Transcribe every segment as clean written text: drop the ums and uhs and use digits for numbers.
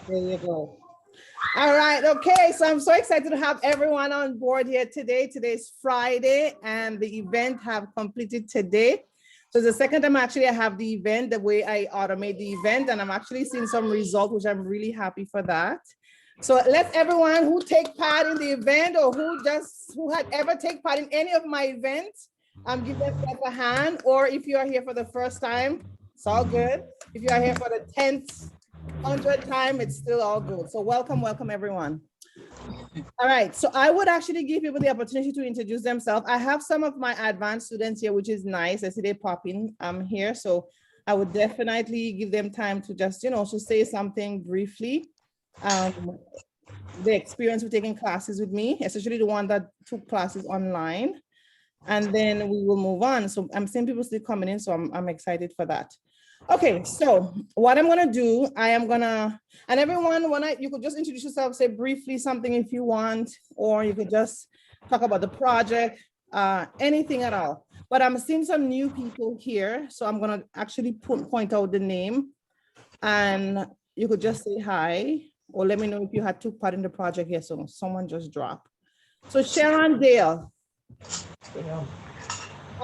There you go. All right. Okay. So I'm so excited to have everyone on board here today. Today's Friday and the event have completed today. So the second time actually I have the event, the way I automate the event, and I'm actually seeing some results, which I'm really happy for that. So let everyone who take part in the event or who had ever take part in any of my events, give themselves a hand. Or if you are here for the first time, it's all good. If you are here for the 10th, 100th time, it's still all good. So welcome everyone. All right, so I would actually give people the opportunity to introduce themselves. I have some of my advanced students here, which is nice. I see they pop in here, so I would definitely give them time to just, to say something briefly. The experience with taking classes with me, especially the one that took classes online, and then we will move on. So I'm seeing people still coming in, so I'm excited for that. Okay, so what I'm gonna do, and everyone, you could just introduce yourself, say briefly something if you want, or you could just talk about the project, anything at all. But I'm seeing some new people here, so I'm gonna actually point out the name, and you could just say hi, or let me know if you had took part in the project here. So someone just dropped. So Sharon Dale,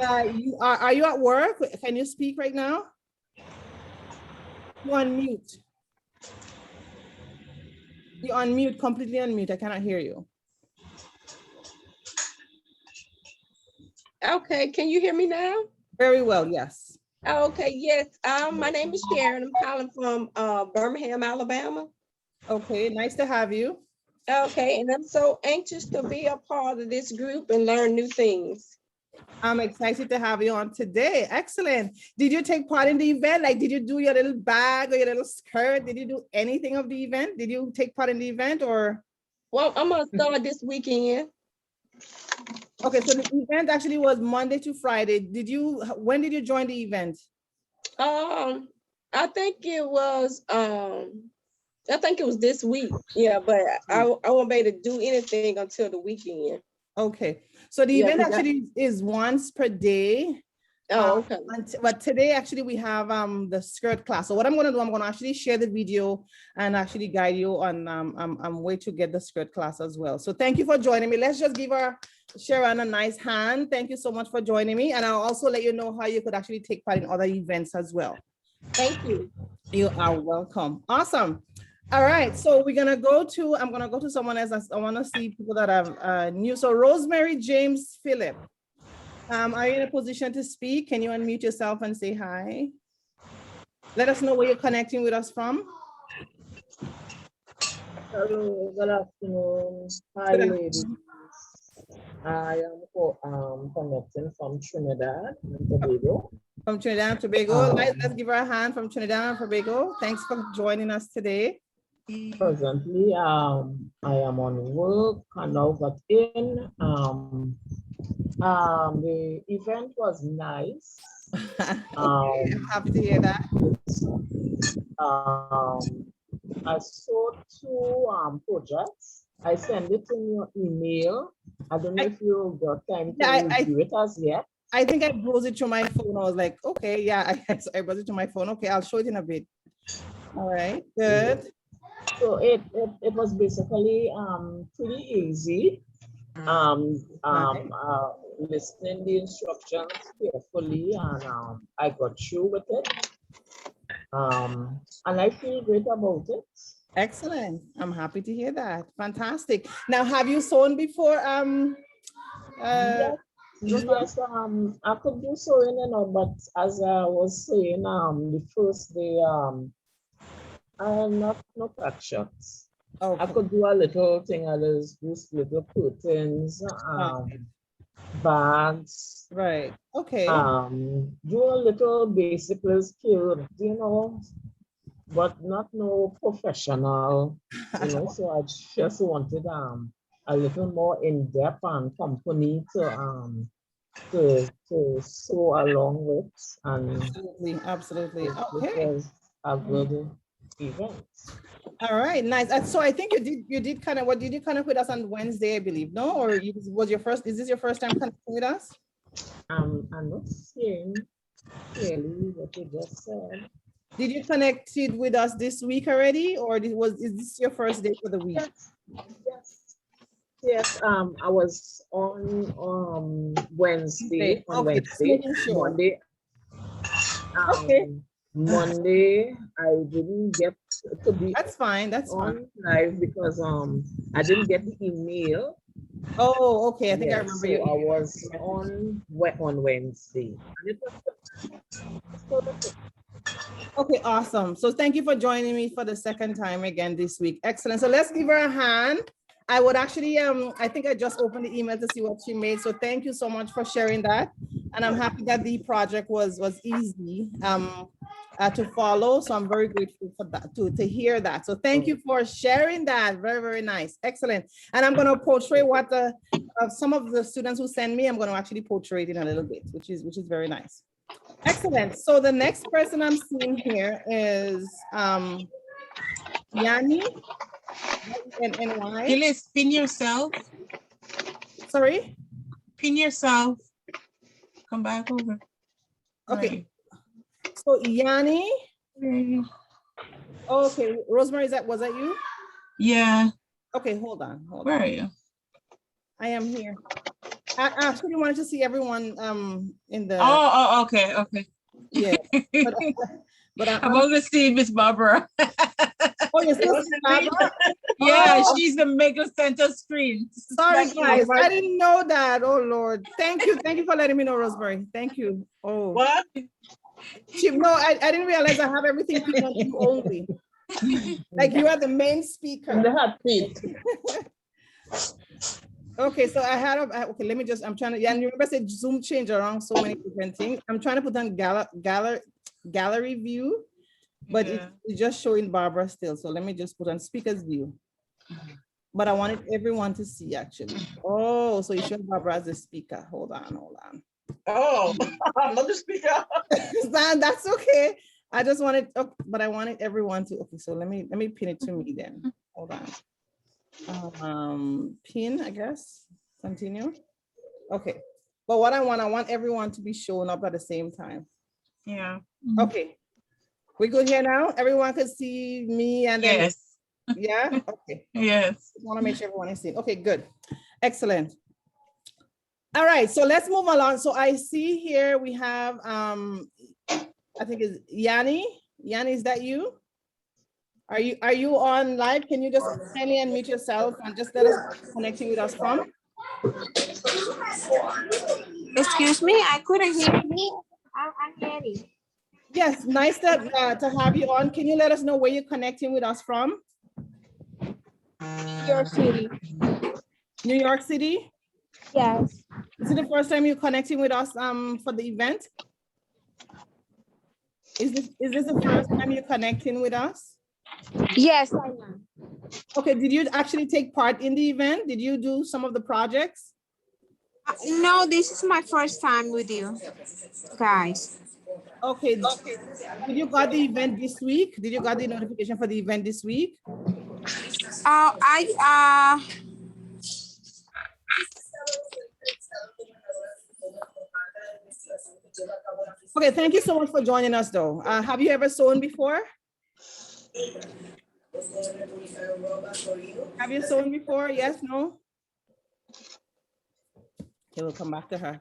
are you at work? Can you speak right now? You're on mute. You're on mute, completely on mute. I cannot hear you. Okay, can you hear me now? Very well, yes. Okay, yes. My name is Sharon. I'm calling from Birmingham, Alabama. Okay, nice to have you. Okay, and I'm so anxious to be a part of this group and learn new things. I'm excited to have you on today. Excellent. Did you take part in the event? Like, did you do your little bag or your little skirt? Did you do anything of the event? Did you take part in the event or? Well, I'm gonna start this weekend. Okay, so the event actually was Monday to Friday. When did you join the event? I think it was this week. Yeah, but I won't be able to do anything until the weekend. Okay, so the event actually is once per day. Oh, okay. But today actually we have the skirt class. So what I'm gonna do, I'm gonna actually share the video and actually guide you on way to get the skirt class as well. So thank you for joining me. Let's just give Sharon a nice hand. Thank you so much for joining me. And I'll also let you know how you could actually take part in other events as well. Thank you. You are welcome. Awesome. All right, so I'm gonna go to someone else. I wanna see people that are new. So Rosemary James Phillip. Are you in a position to speak? Can you unmute yourself and say hi? Let us know where you're connecting with us from. Hello, good afternoon. Hi, ladies. I am connecting from Trinidad and Tobago. From Trinidad and Tobago. Let's give her a hand from Trinidad and Tobago. Thanks for joining us today. Presently, I am on work and now got in. The event was nice. I'm happy to hear that. I saw two projects. I sent it in your email. I don't know if you got time to review it as yet. I think I browsed it to my phone. I was like, okay, yeah, I browsed it to my phone. Okay, I'll show it in a bit. All right, good. So it was basically pretty easy. Listening the instructions carefully, and I got through with it. And I feel great about it. Excellent. I'm happy to hear that. Fantastic. Now, have you sewn before? Yes, I could do sewing, but as I was saying, the first day, not cut shots. Okay. I could do a little thing, just little curtains, bags. Right. Okay. Do a little basic skill, but not no professional, so I just wanted a little more in-depth and company to sew along with, and absolutely. Okay. It was a good event. All right, nice. So I think you did kind of with us on Wednesday, I believe, no? Or is this your first time connecting with us? I'm not seeing clearly what you just said. Did you connect it with us this week already, or is this your first day for the week? Yes, I was on Wednesday, Okay, just making sure. Monday. Okay. Monday, I didn't get to be That's fine. That's fine. live because I didn't get the email. Oh, okay. I think I remember So you. I was on Wednesday. And it was Okay, awesome. So thank you for joining me for the second time again this week. Excellent. So let's give her a hand. I would actually, I think I just opened the email to see what she made. So thank you so much for sharing that. And I'm happy that the project was easy to follow. So I'm very grateful for that, to hear that. So thank you for sharing that. Very, very nice. Excellent. And I'm going to portray what some of the students who send me, I'm going to actually portray it in a little bit, which is very nice. Excellent. So the next person I'm seeing here is Yanni. And why? Phyllis, pin yourself. Sorry? Pin yourself. Come back over. Okay. So Yanni. Okay, Rosemary, was that you? Yeah. Okay, hold on. Where are you? I am here. I actually wanted to see everyone in the. Oh, okay. Yeah. But I'm over seeing Miss Barbara. Oh, you're still seeing Barbara? Yeah, she's the mega center screen. Sorry, guys. I didn't know that. Oh, Lord. Thank you for letting me know, Rosemary. Thank you. Oh. What? No, I didn't realize I have everything pinned on you only. Like you are the main speaker. The hot seat. Okay, so okay, let me just, I'm trying to, yeah, and you remember I said Zoom change around so many different things. I'm trying to put on gallery view, but it's just showing Barbara still. So let me just put on speakers view. But I wanted everyone to see actually. Oh, so you showing Barbara as a speaker. Hold on. Oh, I'm not the speaker. That's okay. I just wanted, but I wanted everyone to, okay, so let me pin it to me then. Hold on. Pin, I guess, continue. Okay, but what I want everyone to be showing up at the same time. Yeah. Okay, we good here now? Everyone can see me and then, yes. Yeah, okay. Yes. Want to make sure everyone is seen. Okay, good. Excellent. All right, so let's move along. So I see here we have, I think it's Yanni. Yanni, is that you? Are you on live? Can you just kindly unmute yourself and just let us connecting with us from? Excuse me, I couldn't hear you. I'm Yanni. Yes, nice to have you on. Can you let us know where you're connecting with us from? New York City. New York City? Yes. Is it the first time you're connecting with us for the event? Is this the first time you're connecting with us? Yes, I am. Okay, did you actually take part in the event? Did you do some of the projects? No, this is my first time with you guys. Okay. Did you got the event this week? Did you got the notification for the event this week? Okay, thank you so much for joining us though. Have you ever sewn before? Have you sewn before? Yes, no? Okay, we'll come back to her.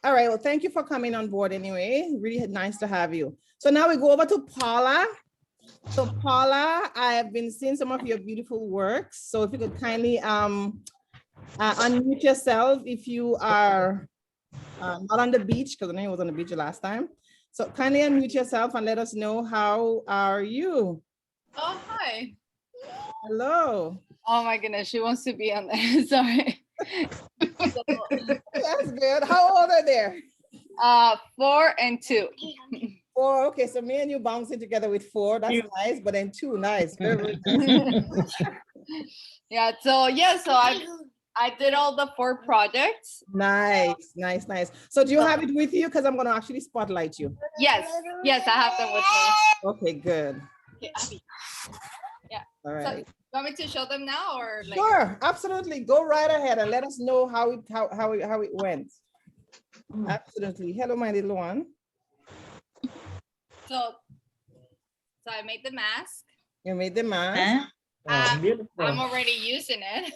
All right, well, thank you for coming on board anyway. Really nice to have you. So now we go over to Paula. So Paula, I have been seeing some of your beautiful works. So if you could kindly unmute yourself if you are not on the beach, because I know you was on the beach last time. So kindly unmute yourself and let us know, how are you? Oh, hi. Hello. Oh my goodness, she wants to be on there. Sorry. That's good. How old are they? 4 and 2. 4. Okay, so me and you bouncing together with 4. That's nice, but then 2, nice. Very, very nice. Yeah, so I did all the 4 projects. Nice. So do you have it with you? Because I'm going to actually spotlight you. Yes, I have them with me. Okay, good. Okay, Abby. Yeah. All right. So, you want me to show them now or like? Sure, absolutely. Go right ahead and let us know how it went. Absolutely. Hello, my little one. So So I made the mask. You made the mask. Huh? Oh, beautiful. I'm already using it.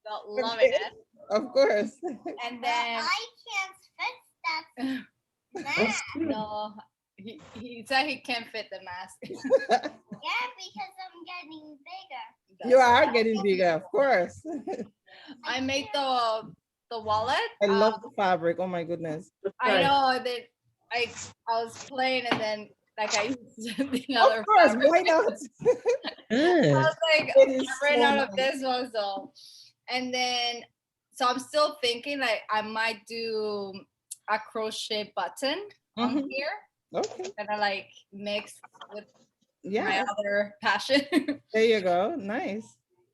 Not loving it. Of course. And then I can't fix that. That's good. no, he said he can't fit the mask. Yeah, because I'm getting bigger. You are getting bigger, of course. I made the wallet. I love the fabric. Oh my goodness. I know that I was playing and then like I used the other Of course, fabric. why not? I Good. was like, It is I ran so out of nice. this one, so and then so I'm still thinking like I might do a crochet button on Mhm. here Okay. that I like mix with my Yeah, other passion. there you go. Nice.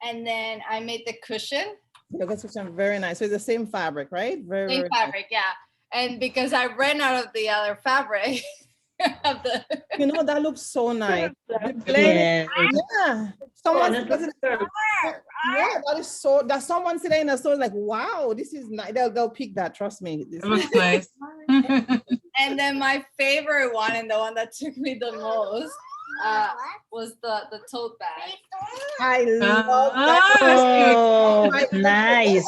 And then I made the cushion, Yeah, that's very nice. So it's the same fabric, right? Very, same very nice. fabric, yeah. And because I ran out of the other fabric, of the You know, that looks so nice. The blend, Yes. yeah. Someone says it- yeah, that someone sitting in the store is like, wow, this is nice. They'll pick that, trust me. This It looks nice. and then my favorite one and the one that took me the most was the tote bag. I love Ah, that. Oh, my nice.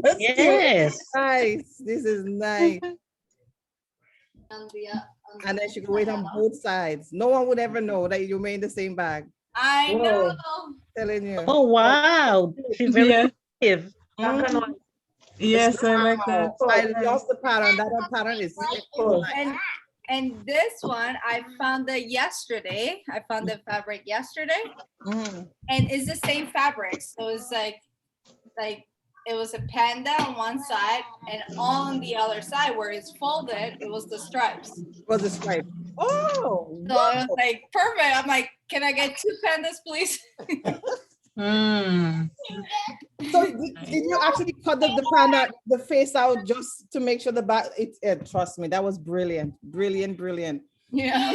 That's Yes. nice. This is nice. On the, And then she can wait on both sides. No one would ever know that you made the same bag. I Whoa. know. Telling you. Oh, wow. She's very Yeah. creative. Mhm. Yes, I like that. I love the pattern. That pattern is Cool. And this one I found it yesterday. I found the fabric yesterday, Mhm. and it's the same fabric. So it's like it was a panda on one side, and on the other side where it's folded, it was the stripes. Was a stripe. Oh, So I was like, perfect. I'm like, can I get 2 pandas, please? Mm. so did you actually cut the panda, the face out just to make sure the back? Trust me, that was brilliant, brilliant, brilliant. Yeah.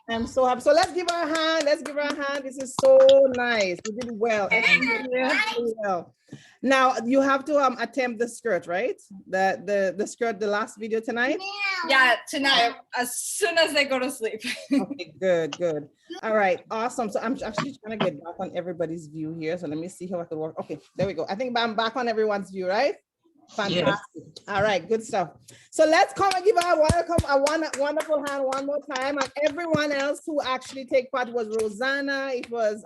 I'm so happy. So let's give her a hand. Let's give her a hand. This is so nice. You did well. Really well. Now you have to attempt the skirt, right? The skirt, the last video tonight. Yeah, tonight, as soon as they go to sleep. Okay, good. All right, awesome. So I'm actually trying to get back on everybody's view here. So let me see how I can work. Okay, there we go. I think I'm back on everyone's view, right? Fantastic. All right, good stuff. So let's come and give her a wonderful hand one more time. And everyone else who actually take part was Rosanna. It was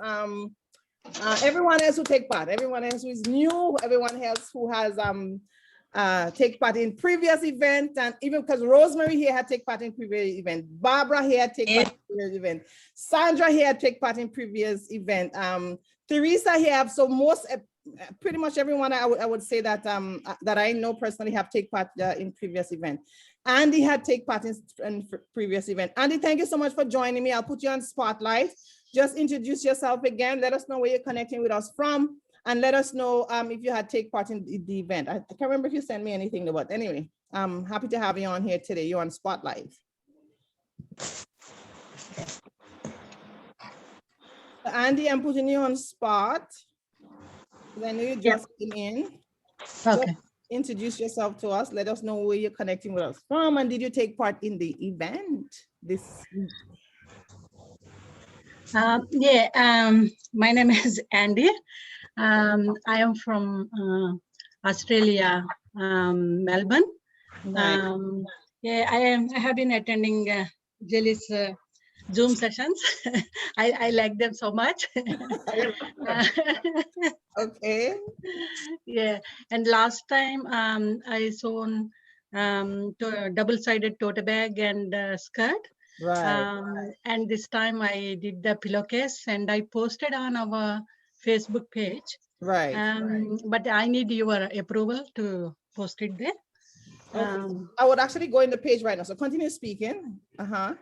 everyone else who take part, everyone else who is new, everyone else who has take part in previous event, and even because Rosemary here had take part in previous event, Barbara here had take part in previous event, Sandra here had take part in previous event, Teresa here have, so most pretty much everyone I would say that that I know personally have take part in previous event. Andy had take part in previous event. Andy, thank you so much for joining me. I'll put you on spotlight. Just introduce yourself again. Let us know where you're connecting with us from, and let us know if you had take part in the event. I can't remember if you sent me anything, but anyway, I'm happy to have you on here today. You're on spotlight. Andy, I'm putting you on spot. I know you just came in. Okay. Introduce yourself to us. Let us know where you're connecting with us from, and did you take part in the event this week? My name is Andy. I am from Australia, Melbourne. Nice. I have been attending Jelly's Zoom sessions. I like them so much. Okay. Yeah, and last time I sewn double-sided tote bag and skirt. Right. And this time I did the pillowcase and I posted on our Facebook page. Right. But I need your approval to post it there. Okay. I would actually go in the page right now. So continue speaking. I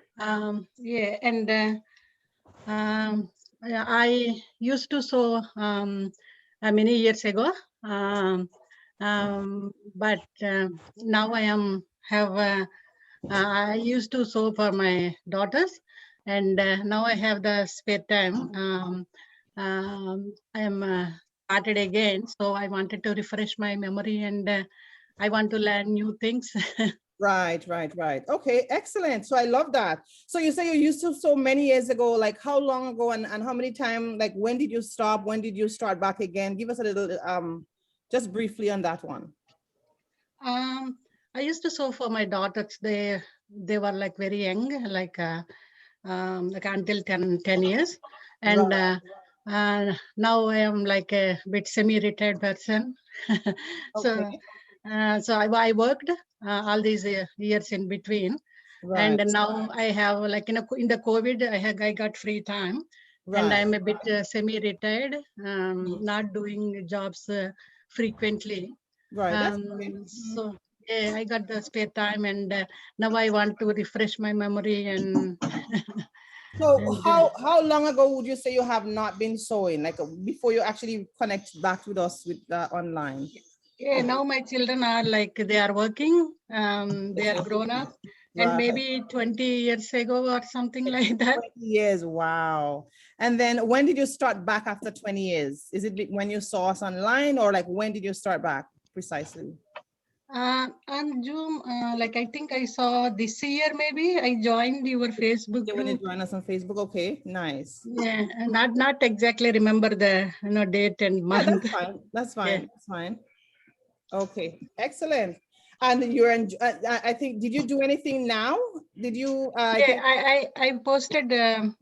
used to sew many years ago, but now I used to sew for my daughters, and now I have the spare time. I am started again, so I wanted to refresh my memory, and I want to learn new things. Right, right, right. Okay, excellent. So I love that. So you say you used to so many years ago, like how long ago and how many time, like when did you stop? When did you start back again? Give us a little, just briefly on that one. I used to sew for my daughters. They were like very young, like until 10 years. And now I am like a bit semi-retired person. So, Okay. so I worked all these years in between. Right, And now I have like in the COVID, I got free time. And right. I'm a bit semi-retired, not doing jobs frequently. Right, that's okay. So yeah, I got the spare time, and now I want to refresh my memory and. So and how long ago would you say you have not been sewing, like before you actually connect back with us with online? yeah, now my children are like they are working, they are grown up, and Right. maybe 20 years ago or something like that. 20 years, wow. And then when did you start back after 20 years? Is it when you saw us online or like when did you start back precisely? On Zoom, like I think I saw this year, maybe I joined your Facebook Yeah, when you group. join us on Facebook, okay, nice. Yeah, and not exactly remember the date and Yeah, month. that's fine, that's Yeah. fine, that's fine. Okay, excellent. And you're, I think, did you do anything now? Did you, I Yeah, think, I posted a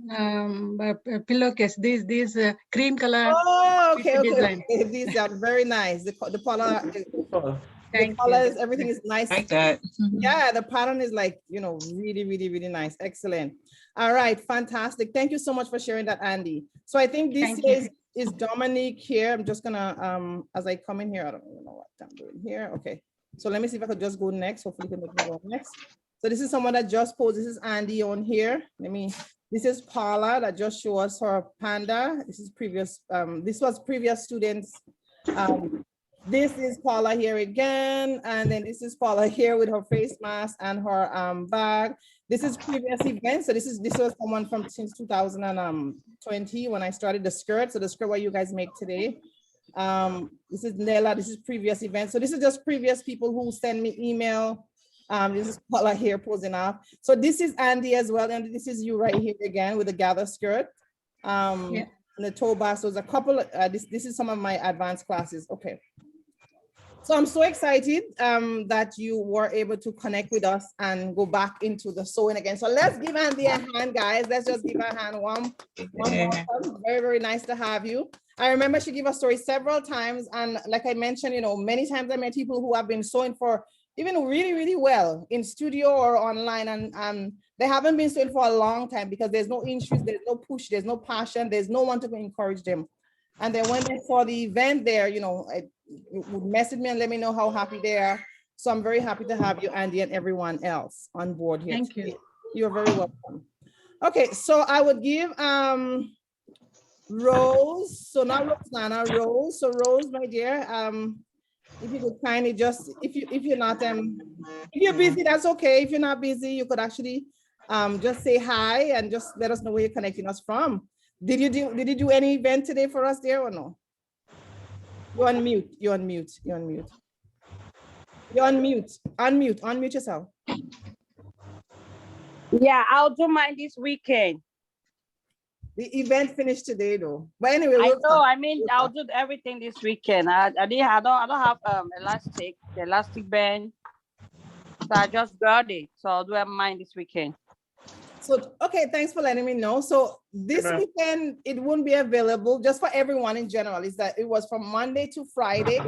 pillowcase. These cream color oh, okay, okay, design. okay. These are very nice. The color, the Thank you. colors, everything is nice. Like that. Yeah, the pattern is like, really, really, really nice. Excellent. All right, fantastic. Thank you so much for sharing that, Andy. So I think this Thank you. is Dominique here. I'm just gonna, as I come in here, I don't even know what I'm doing here. Okay, so let me see if I could just go next. Hopefully you can make me go next. So this is someone that just posed. This is Andy on here. This is Paula that just showed us her panda. This is previous, this was previous students. This is Paula here again, and then this is Paula here with her face mask and her bag. This is previous events. So this was someone from since 2020 when I started the skirt. So the skirt what you guys make today. This is Nella. This is previous events. So this is just previous people who send me email. This is Paula here posing off. So this is Andy as well, and this is you right here again with the gather skirt. Yeah. And the toe bar. So there's a couple. This is some of my advanced classes. Okay. So I'm so excited that you were able to connect with us and go back into the sewing again. So let's give Andy a hand, guys. Let's just give her a hand. One welcome. Very, very nice to have you. I remember she gave a story several times. And like I mentioned, many times I met people who have been sewing for even really, really well in studio or online. And they haven't been sewing for a long time because there's no interest, there's no push, there's no passion, there's no one to encourage them. And then when they saw the event there, would message me and let me know how happy they are. So I'm very happy to have you, Andy, and everyone else on board here. Thank you. You're very welcome. Okay, so I would give Rose, so not Rosanna, Rose. So Rose, my dear, if you could kindly just, if you're not, if you're busy, that's okay. If you're not busy, you could actually just say hi and just let us know where you're connecting us from. Did you do any event today for us there or no? You're on mute. You're on mute. You're on mute. You're on mute. Unmute. Unmute yourself. Yeah, I'll do mine this weekend. The event finished today, though. But anyway, I know. I mean, I'll do everything this weekend. I don't have elastic band. So I just got it. So I'll do mine this weekend. So, okay, thanks for letting me know. So this weekend, it won't be available just for everyone in general. Is that it was from Monday to Friday.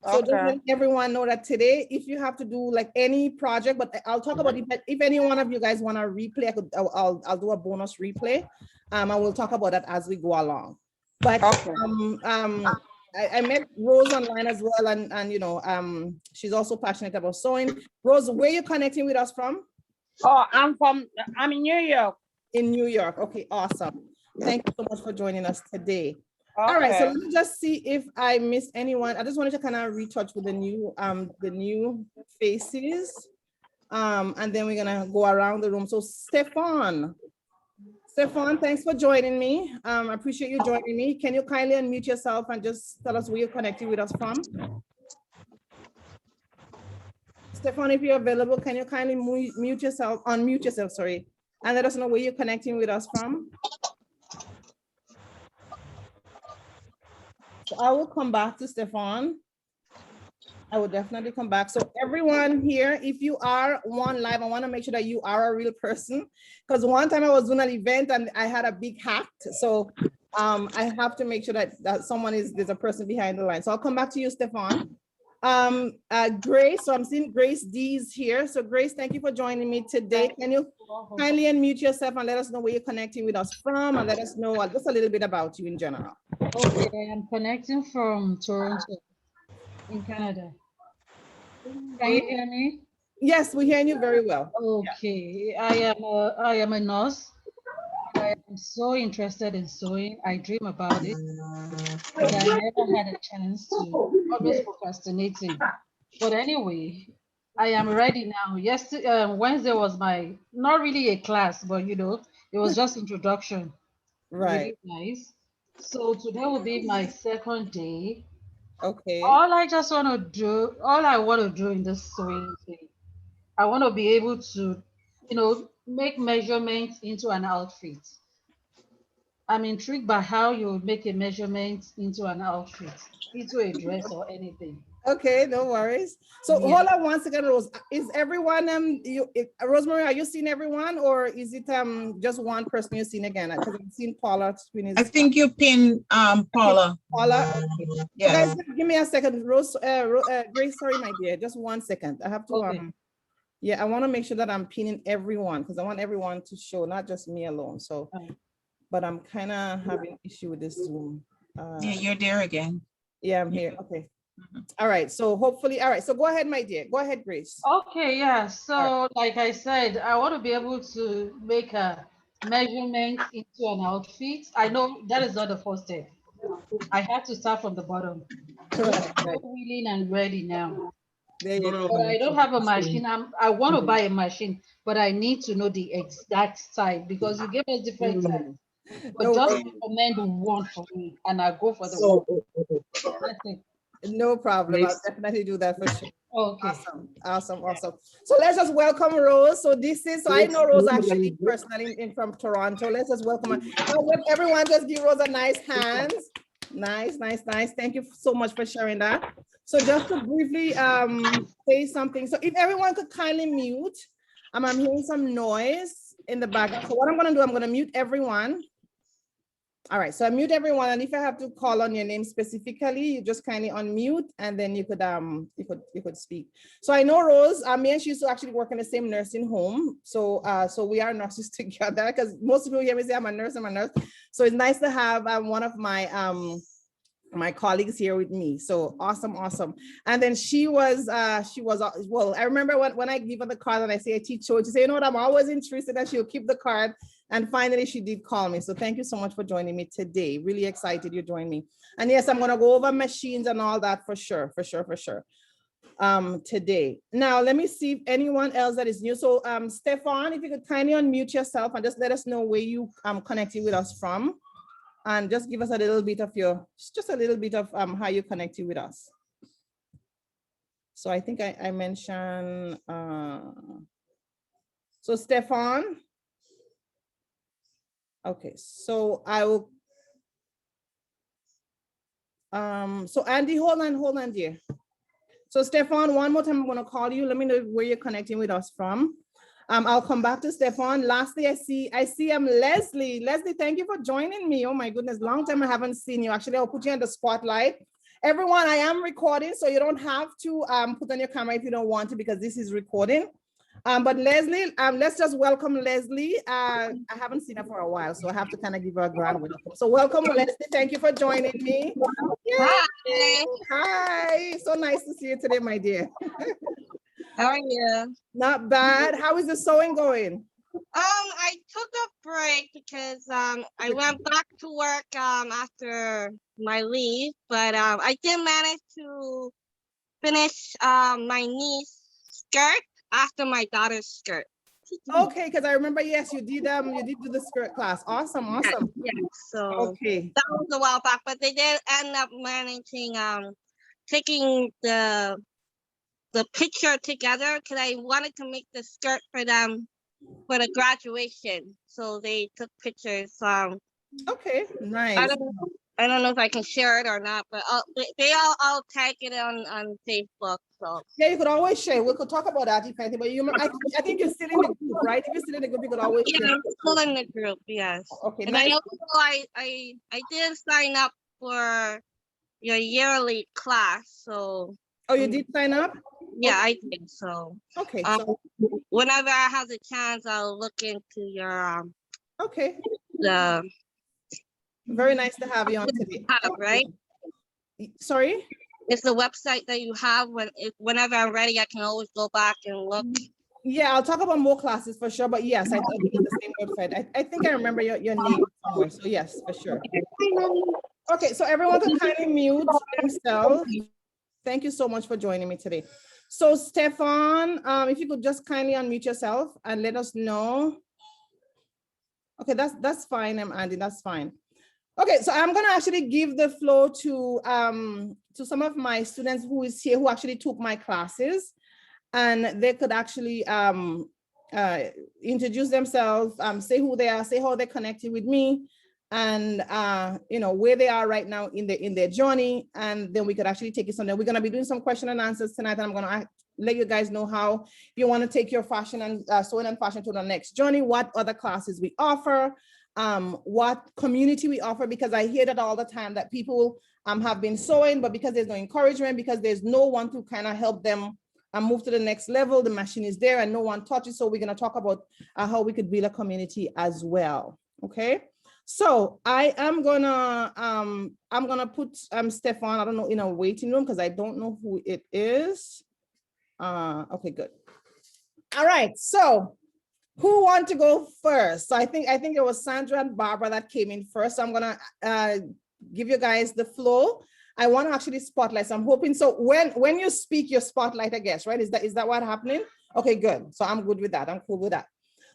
So just let everyone know that today, if you have to do like any project, but I'll talk about if any one of you guys want to replay, I'll do a bonus replay. And we'll talk about that as we go along. But I met Rose online as well, and she's also passionate about sewing. Rose, where are you connecting with us from? Oh, I'm in New York. In New York. Okay, awesome. Thank you so much for joining us today. Okay. All right, so let me just see if I missed anyone. I just wanted to kind of retouch with the new faces. And then we're gonna go around the room. So Stefan, thanks for joining me. I appreciate you joining me. Can you kindly unmute yourself and just tell us where you're connecting with us from? Stefan, if you're available, can you kindly unmute yourself, sorry, and let us know where you're connecting with us from? So I will come back to Stefan. I will definitely come back. So everyone here, if you are one live, I want to make sure that you are a real person. Because one time I was doing an event and I had a big hat. So I have to make sure that there's a person behind the line. So I'll come back to you, Stefan. Grace, so I'm seeing Grace D's here. So Grace, thank you for joining me today. Can you kindly unmute yourself and let us know where you're connecting with us from, and let us know just a little bit about you in general. Okay, I'm connecting from Toronto in Canada. Can you hear me? Yes, we're hearing you very well. Okay, I am a nurse. I am so interested in sewing. I dream about it, but I never had a chance to, always procrastinating. But anyway, I am ready now. Yesterday, Wednesday was not really a class, but it was just introduction. Right. Really nice. So today will be my second day. Okay. All I want to do in this sewing thing, I want to be able to, make measurements into an outfit. I'm intrigued by how you make a measurement into an outfit, into a dress or anything. Okay, no worries. So Yeah. hold on one second, Rose. Is everyone Rosemary, are you seeing everyone, or is it just one person you've seen again? Because I've seen Paula. I think you pinned Paula. Paula. Okay. Yes. So guys, give me a second. Rose, Grace, sorry, my dear. Just 1 second. I have to Okay. yeah, I want to make sure that I'm pinning everyone because I want everyone to show, not just me alone. So, but I'm kind of having an issue with this Zoom. Yeah, you're there again. Yeah, I'm here. Okay. All right. So hopefully, all right. So go ahead, my dear. Go ahead, Grace. Okay, yeah. So like I said, I want to be able to make a measurement into an outfit. I know that is not the first step. I have to start from the bottom. Correct. I'm willing and ready now. There you go. But I don't have a machine. I want to buy a machine, but I need to know the exact size because you give us different sizes. But just recommend one for me, and I go for the one. That's it. No problem. I'll definitely do that for sure. Okay. Awesome. So let's just welcome Rose. So I know Rose actually personally from Toronto. Let's just welcome her. Everyone just give Rose a nice hand. Nice. Thank you so much for sharing that. So just to briefly say something. So if everyone could kindly mute, I'm hearing some noise in the back. So what I'm gonna do, I'm gonna mute everyone. All right, so I mute everyone, and if I have to call on your name specifically, you just kindly unmute, and then you could speak. So I know Rose, me and she used to actually work in the same nursing home. So we are nurses together because most people hear me say I'm a nurse. So it's nice to have one of my my colleagues here with me. So awesome. And then she was well, I remember when I give her the card and I say I teach her, she say, you know what, I'm always interested, and she'll keep the card. And finally she did call me. So thank you so much for joining me today. Really excited you joined me. And yes, I'm gonna go over machines and all that for sure. Today. Now let me see if anyone else that is new. So Stefan, if you could kindly unmute yourself and just let us know where you connecting with us from. And just give us a little bit of how you connected with us. So I think I mentioned, so Stefan. Okay, so I will, so Andy, hold on, dear. So Stefan, one more time, I'm gonna call you. Let me know where you're connecting with us from. I'll come back to Stefan. Lastly, I see Leslie. Leslie, thank you for joining me. Oh my goodness, long time I haven't seen you. Actually, I'll put you in the spotlight. Everyone, I am recording, so you don't have to put on your camera if you don't want to, because this is recording. But Leslie, let's just welcome Leslie. I haven't seen her for a while, so I have to kind of give her a grand welcome. So welcome, Leslie. Thank you for joining me. Hi. So nice to see you today, my dear. How are you? Not bad. How is the sewing going? I took a break because I went back to work after my leave, but I did manage to finish my niece's skirt after my daughter's skirt. Okay, because I remember, yes, you did do the skirt class. Awesome. Yeah, so okay, that was a while back, but they did end up managing taking the the picture together because I wanted to make the skirt for them for the graduation. So they took pictures. Okay, I nice. don't know. I don't know if I can share it or not, but I'll tag it on Facebook. So Yeah, you could always share. We could talk about that if anything, but I think you're still in the group, right? If you're still in the group, you could always yeah, share. I'm still in the group. Yes. Okay, And nice. I also I did sign up for your yearly class. So Oh, you did sign up? yeah, Okay. I think so. Okay, Whenever I have the chance, I'll look into your okay. the Very nice to have you on today. right? Sorry? It's the website that you have. Whenever I'm ready, I can always go back and look. Yeah, I'll talk about more classes for sure, but yes, I think it's the same website. I think I remember your name somewhere, so yes, for sure. Okay, so everyone can kindly mute themselves. Thank you so much for joining me today. So Stefan, if you could just kindly unmute yourself and let us know. Okay, that's fine, Andy, that's fine. Okay, so I'm gonna actually give the floor to some of my students who is here who actually took my classes, and they could actually introduce themselves, say who they are, say how they're connected with me, and you know where they are right now in their journey, and then we could actually take it from there. We're gonna be doing some question and answers tonight, and I'm gonna let you guys know how if you want to take your fashion and sewing and fashion to the next journey, what other classes we offer, what community we offer, because I hear that all the time that people have been sewing, but because there's no encouragement, because there's no one to kind of help them move to the next level, the machine is there and no one touches. So we're going to talk about how we could build a community as well. Okay. So I am gonna put Stefan, I don't know, in a waiting room because I don't know who it is. Okay, good. All right, so who want to go first? So I think it was Sandra and Barbara that came in first. So I'm gonna give you guys the floor. I want to actually spotlight. So I'm hoping so when you speak, your spotlight, I guess, right? Is that what happening? Okay, good. So I'm good with that. I'm cool with that.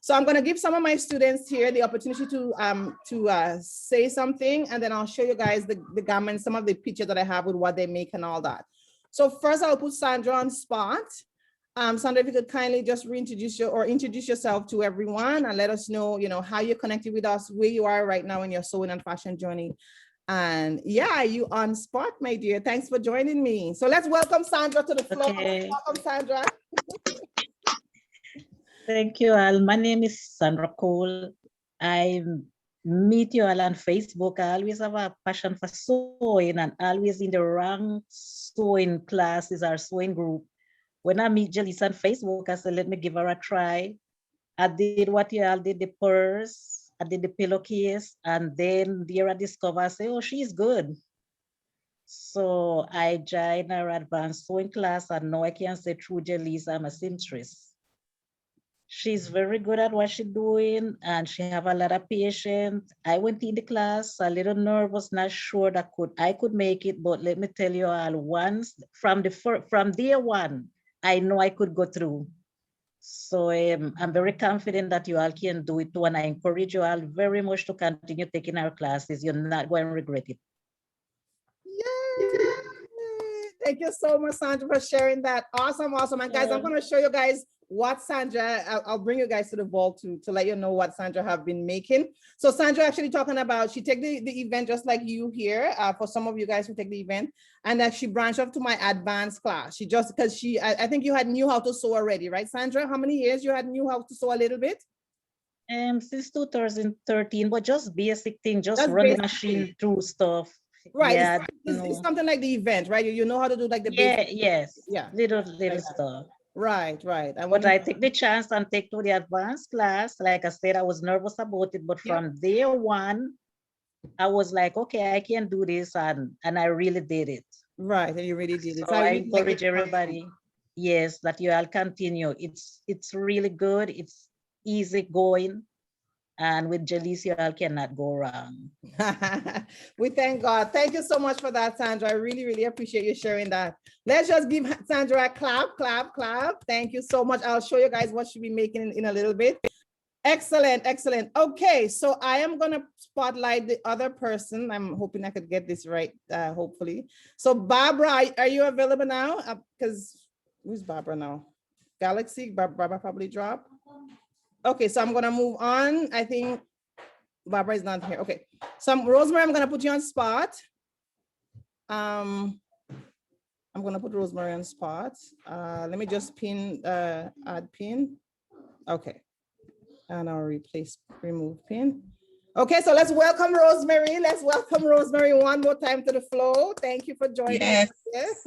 So I'm gonna give some of my students here the opportunity to say something, and then I'll show you guys the garments, some of the pictures that I have with what they make and all that. So first I'll put Sandra on spot. Sandra, if you could kindly just introduce yourself to everyone and let us know, how you're connected with us, where you are right now in your sewing and fashion journey. And yeah, you on spot, my dear. Thanks for joining me. So let's welcome Sandra to the floor. Okay. Welcome, Sandra. Thank you all. My name is Sandra Cole. I meet you all on Facebook. I always have a passion for sewing and always in the wrong sewing classes or sewing group. When I meet Jalice on Facebook, I said, let me give her a try. I did what you all did, the purse, I did the pillowcase, and then there I discovered, I say, oh, she's good. So I joined her advanced sewing class, and now I can say through Jalice, I'm a seamstress. She's very good at what she's doing, and she have a lot of patience. I went in the class a little nervous, not sure that I could make it, but let me tell you all, once from day one, I know I could go through. So I'm very confident that you all can do it too, and I encourage you all very much to continue taking our classes. You're not going to regret it. Yay! Thank you so much, Sandra, for sharing that. Awesome. And guys, I'm going to show you guys what Sandra, I'll bring you guys to the vault to let you know what Sandra have been making. So Sandra actually talking about, she take the event just like you here, for some of you guys who take the event, and that she branched off to my advanced class. She just, because I think you had knew how to sew already, right, Sandra? How many years you had knew how to sew a little bit? Since 2013, but just basic thing, just run the machine through stuff. Right, yeah, it's something like the event, right? You know how to do like the yeah, basic. yes, yeah, little stuff. Right. And but I take the chance and take to the advanced class. Like I said, I was nervous about it, but from day one, I was like, okay, I can do this, and I really did it. Right, and you really did it. So I encourage everybody, yes, that you all continue. It's really good. It's easy going. And with Jalice, you all cannot go wrong. We thank God. Thank you so much for that, Sandra. I really, really appreciate you sharing that. Let's just give Sandra a clap. Thank you so much. I'll show you guys what she'll be making in a little bit. Excellent. Okay, so I am going to spotlight the other person. I'm hoping I could get this right, hopefully. So Barbara, are you available now? Because Who's Barbara now? Galaxy, Barbara probably dropped. Okay, so I'm gonna move on. I think Barbara is not here. Okay, so Rosemary, I'm gonna put you on spot. I'm gonna put Rosemary on spot. Let me just pin, add pin. Okay, and I'll remove pin. Okay, so let's welcome Rosemary. Let's welcome Rosemary one more time to the floor. Thank you for joining Yes. us.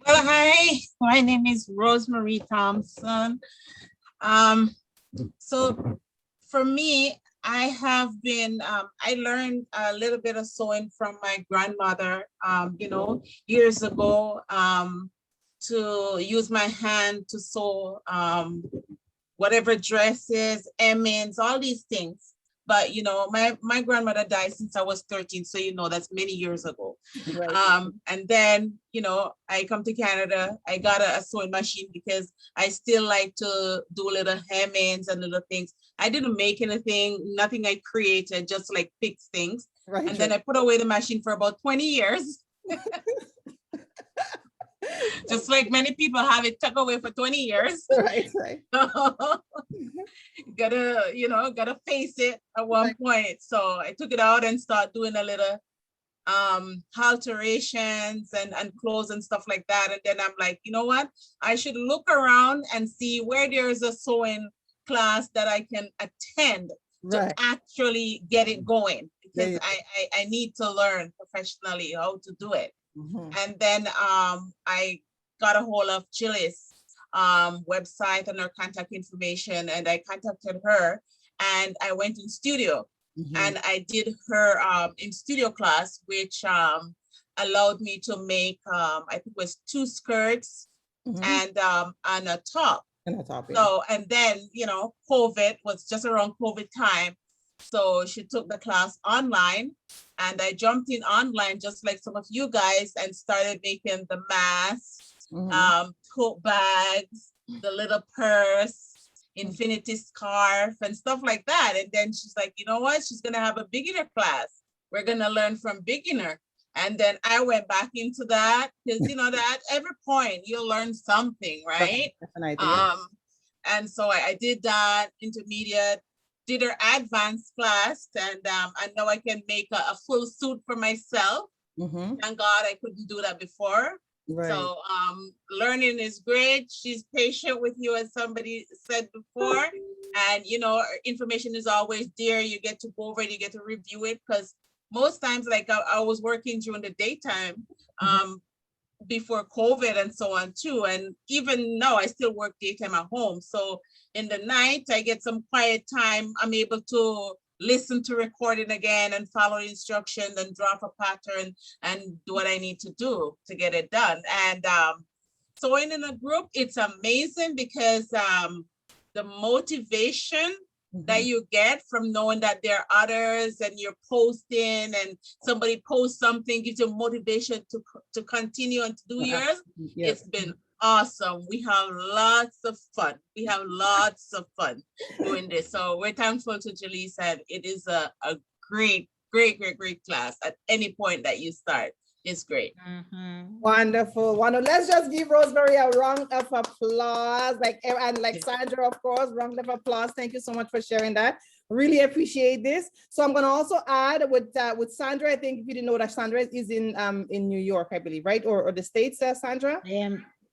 Well, hi, my name is Rosemary Thompson. So for me, I have been, I learned a little bit of sewing from my grandmother, you know, years ago, to use my hand to sew whatever dresses, hemmings, all these things. But, you know, my grandmother died since I was 13. So, you know, that's many years ago. Right. And then, you know, I come to Canada, I got a sewing machine because I still like to do little hemmings and little things. I didn't make anything, nothing I created, just like fix things. Right. And then I put away the machine for about 20 years. Just like many people have it tucked away for 20 years. Right, right. gotta face it at one point. So I took it out and start doing a little alterations and clothes and stuff like that. And then I'm like, you know what? I should look around and see where there's a sewing class that I can attend to actually get it going, because I need to learn professionally how to do it. And then I got a hold of Jilly's website and her contact information, and I contacted her and I went in studio and I did her in studio class, which allowed me to make I think it was 2 skirts and a top. So, and then, you know, COVID was just around COVID time. So she took the class online and I jumped in online just like some of you guys and started making the masks, tote bags, the little purse, infinity scarf and stuff like that. And then she's like, you know what? She's going to have a beginner class. We're going to learn from beginner. And then I went back into that because, you know, that at every point you'll learn something, right? And so I did that, intermediate, did her advanced class, and I know I can make a full suit for myself. Thank God I couldn't do that before. So learning is great. She's patient with you, as somebody said before. And, you know, information is always there. You get to go over it, you get to review it, because most times, like I was working during the daytime before COVID and so on too. And even now I still work daytime at home. So in the night, I get some quiet time. I'm able to listen to recording again and follow instructions and drop a pattern and do what I need to do to get it done. And sewing in a group, it's amazing because the motivation that you get from knowing that there are others and you're posting and somebody posts something, gives you motivation to continue and to do yours. It's been awesome. We have lots of fun. We have lots of fun doing this. So we're thankful to Jalise, and it is a great class at any point that you start. It's great. Wonderful. Let's just give Rosemary a round of applause. And like Sandra, of course, round of applause. Thank you so much for sharing that. Really appreciate this. So I'm going to also add with Sandra. I think if you didn't know that Sandra is in New York, I believe, right? Or the States, Sandra?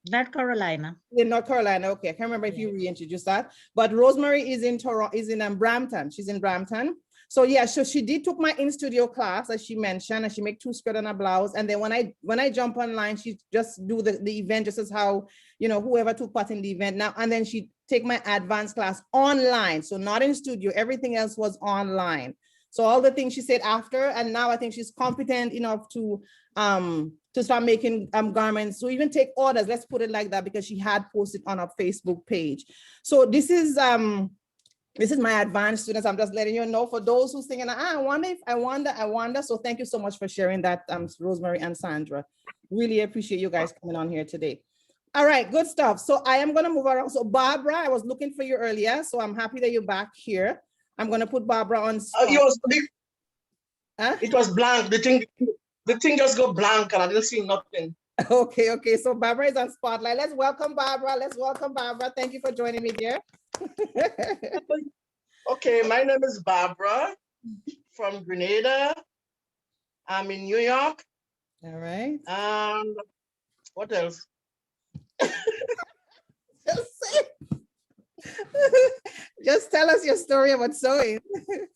North Carolina. In North Carolina. Okay, I can't remember if you reintroduced that. But Rosemary is in Toronto, is in Brampton. She's in Brampton. So yeah, so she did took my in-studio class, as she mentioned, and she make 2 skirts and a blouse. And then when I jump online, she just do the event just as how, you know, whoever took part in the event now. And then she take my advanced class online. So not in studio, everything else was online. So all the things she said after, and now I think she's competent enough to start making garments. So even take orders, let's put it like that, because she had posted on her Facebook page. So this is my advanced students. I'm just letting you know for those who's thinking, I wonder. So thank you so much for sharing that, Rosemary and Sandra. Really appreciate you guys coming on here today. All right, good stuff. So I am going to move around. So Barbara, I was looking for you earlier, so I'm happy that you're back here. I'm going to put Barbara on. It was blank. The thing just go blank and I didn't see nothing. Okay, okay. So Barbara is on Spotlight. Let's welcome Barbara. Let's welcome Barbara. Thank you for joining me, dear. Okay, my name is Barbara from Grenada. I'm in New York. All right. What else? Just tell us your story about sewing.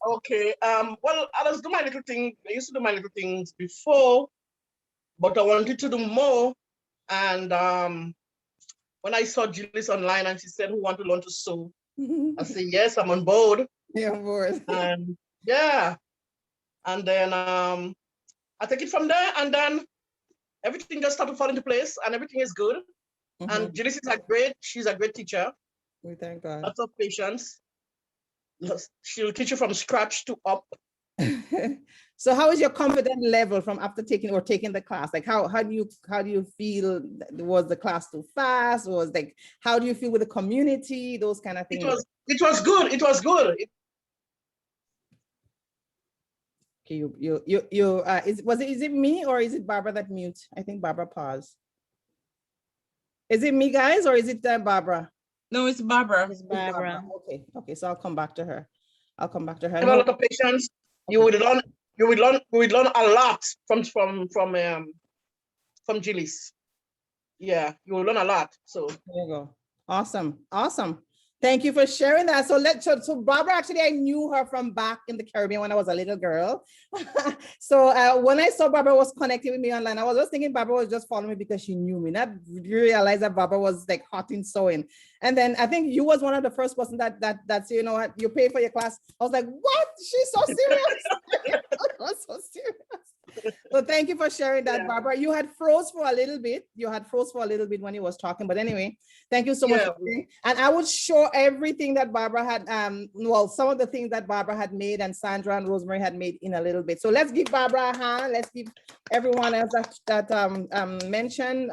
Okay. Well, I was doing my little thing. I used to do my little things before, but I wanted to do more. And when I saw Julius online and she said, "Who want to learn to sew?" I said, "Yes, I'm on board." Yeah, on board. And yeah. And then I take it from there, and then everything just started to fall into place, and everything is good. And Julius is she's a great teacher. We thank God. Lots of patience. She'll teach you from scratch to up. So how is your confidence level from after taking the class? Like how do you feel? Was the class too fast? Or was like, how do you feel with the community? Those kind of things. It was good. It was good. Okay, is it me or is it Barbara that mute? I think Barbara paused. Is it me, guys, or is it Barbara? No, it's Barbara. It's Barbara. Okay, so I'll come back to her. Have a lot of patience. You would learn a lot from Gillis. Yeah, you will learn a lot. So there you go. Awesome. Thank you for sharing that. So Barbara, actually, I knew her from back in the Caribbean when I was a little girl. So when I saw Barbara was connecting with me online, I was just thinking Barbara was just following me because she knew me. Not realize that Barbara was like hot in sewing. And then I think you was one of the first person that said, you know what, you pay for your class. I was like, what? She's so serious. I was so serious. So thank you for sharing that, Barbara. You had froze for a little bit. When he was talking, but anyway, thank you so much. And I would show everything that Barbara had, some of the things that Barbara had made and Sandra and Rosemary had made in a little bit. So let's give Barbara a hand. Let's give everyone else that mentioned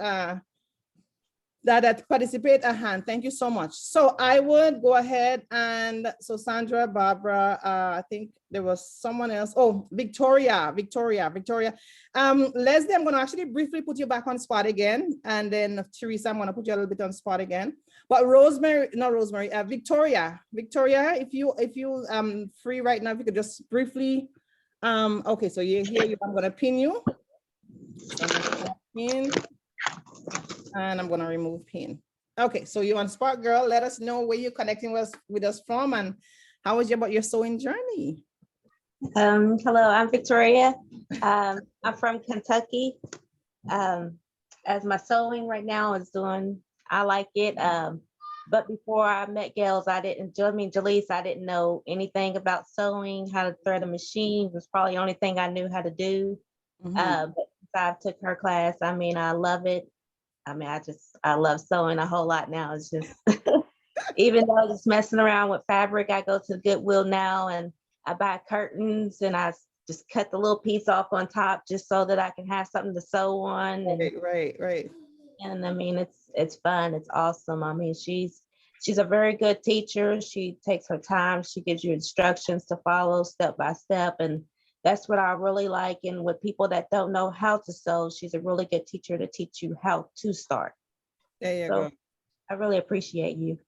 that participate a hand. Thank you so much. So I would go ahead and so Sandra, Barbara, I think there was someone else. Oh, Victoria. Leslie, I'm going to actually briefly put you back on spot again. And then Teresa, I'm going to put you a little bit on spot again. But Victoria, if you free right now, if you could just briefly, okay, so you're here, I'm going to pin you. And I'm going to remove pin. Okay, so you're on spot, girl. Let us know where you're connecting with us from and how was your sewing journey? Hello, I'm Victoria. I'm from Kentucky. As my sewing right now is doing, I like it. But before I met Gales, Jaleese, I didn't know anything about sewing, how to thread a machine was probably the only thing I knew how to do. But since I took her class, I love it. I love sewing a whole lot now. It's just, even though just messing around with fabric, I go to Goodwill now and I buy curtains and I just cut the little piece off on top just so that I can have something to sew on. And, right. And it's fun. It's awesome. She's a very good teacher. She takes her time. She gives you instructions to follow step by step. And that's what I really like. And with people that don't know how to sew, she's a really good teacher to teach you how to start. There you go. I really appreciate you.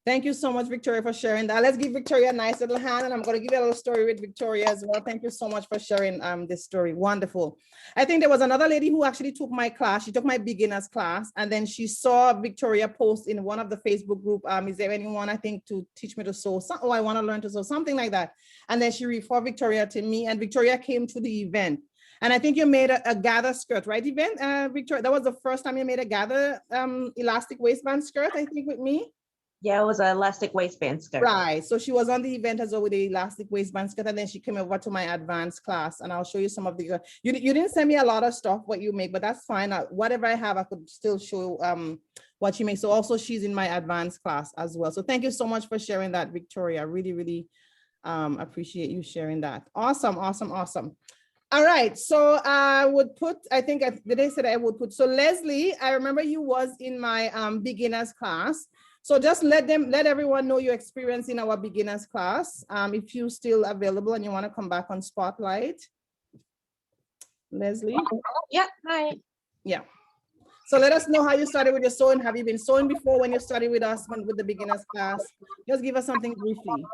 Thank you so much, Victoria, for sharing that. Let's give Victoria a nice little hand, and I'm going to give you a little story with Victoria as well. Thank you so much for sharing this story. Wonderful. I think there was another lady who actually took my class. She took my beginners class, and then she saw Victoria post in one of the Facebook group. Is there anyone, I think, to teach me to sew? I want to learn to sew, something like that. And then she referred Victoria to me, and Victoria came to the event. And I think you made a gather skirt, right, event, Victoria? That was the first time you made a gather elastic waistband skirt, I think, with me. Yeah, it was an elastic waistband skirt. Right. So she was on the event as well with the elastic waistband skirt, and then she came over to my advanced class, and I'll show you some of the. You didn't send me a lot of stuff what you make, but that's fine. Whatever I have, I could still show what you make. So also she's in my advanced class as well. So thank you so much for sharing that, Victoria. Really, really appreciate you sharing that. Awesome. All right, so I would put, I think did I say I would put, so Leslie, I remember you was in my beginners class. So just let everyone know your experience in our beginners class. If you're still available and you want to come back on Spotlight. Leslie? Yeah, hi. Yeah. So let us know how you started with your sewing. Have you been sewing before when you started with us with the beginners class? Just give us something briefly.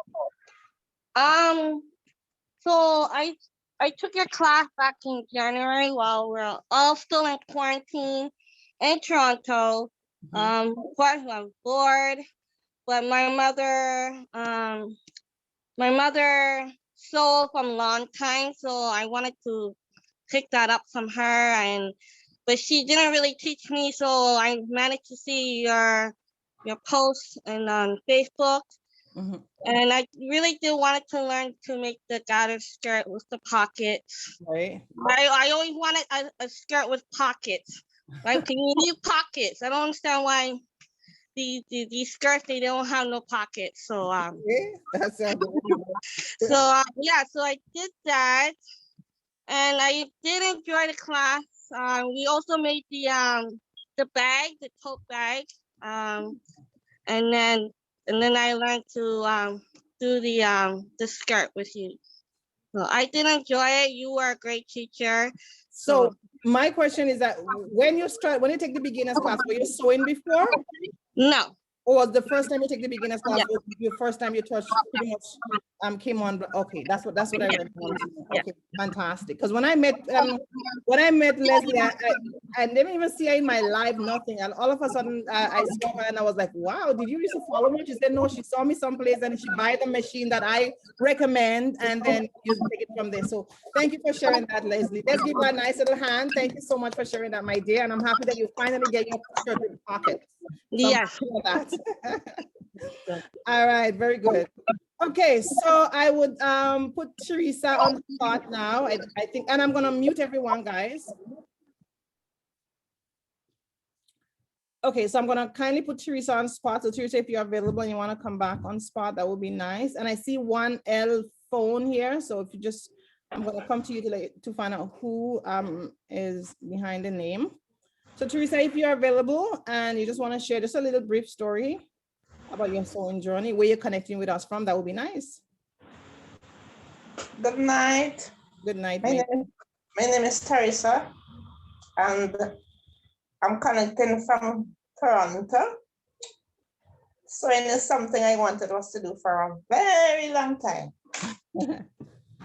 So I took a class back in January while we're all still in quarantine in Toronto. Of course, I was bored, but my mother sewed from a long time, so I wanted to pick that up from her, but she didn't really teach me, so I managed to see your posts and on Facebook. And I really do wanted to learn to make the garter skirt with the pockets. Right. I always wanted a skirt with pockets. Like, you need pockets. I don't understand why these skirts, they don't have no pockets. So that's so I did that, and I did enjoy the class. We also made the bag, the tote bag, and then I learned to do the skirt with you. So I did enjoy it. You were a great teacher. So my question is that when you take the beginners class, were you sewing before? No. Or was the first time you take the beginners class, was your first time you touched pretty much came on? Okay, that's what I read. Okay, fantastic. Because when I met Leslie, I didn't even see her in my live, nothing. And all of a sudden I saw her and I was like, wow, did you used to follow me? She said, no, she saw me someplace and she buy the machine that I recommend and then you take it from there. So thank you for sharing that, Leslie. Let's give her a nice little hand. Thank you so much for sharing that, my dear. And I'm happy that you finally get your shirt with pockets. So yes. All right, very good. Okay, so I would put Teresa on the spot now, I think, and I'm gonna mute everyone, guys. Okay, so I'm gonna kindly put Teresa on spot. So Teresa, if you're available and you wanna come back on spot, that would be nice. And I see 1L phone here, so if you just, I'm gonna come to you to find out who is behind the name. So Teresa, if you're available and you just wanna share just a little brief story about your sewing journey, where you're connecting with us from, that would be nice. Good night. Good night. My name is Teresa, and I'm connecting from Toronto. Sewing is something I wanted us to do for a very long time.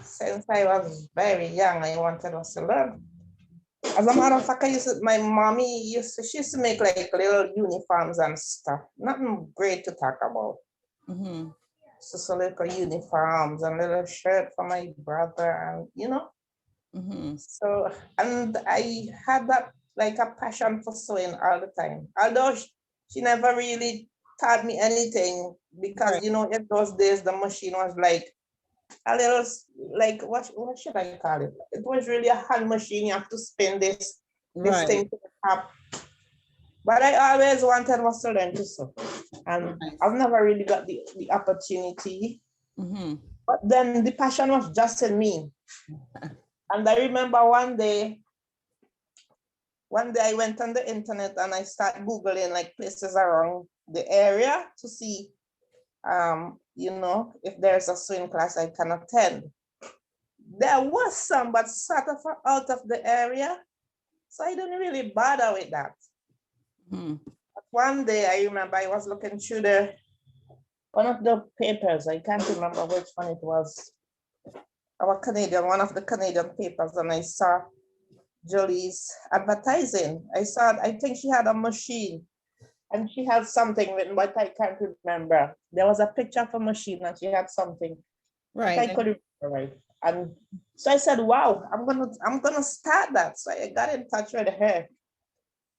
Since I was very young, I wanted us to learn. As a matter of fact, my mommy used to make like little uniforms and stuff. Nothing great to talk about. So little uniforms and little shirt for my brother, and So, and I had that like a passion for sewing all the time. Although she never really taught me anything because, in those days, the machine was like a little, like, what should I call it? It was really a hand machine. You have to spin this thing to the top. But I always wanted was to learn to sew. And I've never really got the opportunity. But then the passion was just in me. And I remember one day I went on the internet and I started Googling like places around the area to see if there's a sewing class I can attend. There was some, but sort of out of the area. So I didn't really bother with that. But one day I remember I was looking through one of the papers, I can't remember which one it was, one of the Canadian papers, and I saw Jolie's advertising. I think she had a machine and she had something written, but I can't remember. There was a picture of a machine and she had something. Right. I couldn't remember, right? And so I said, wow, I'm gonna start that. So I got in touch with her.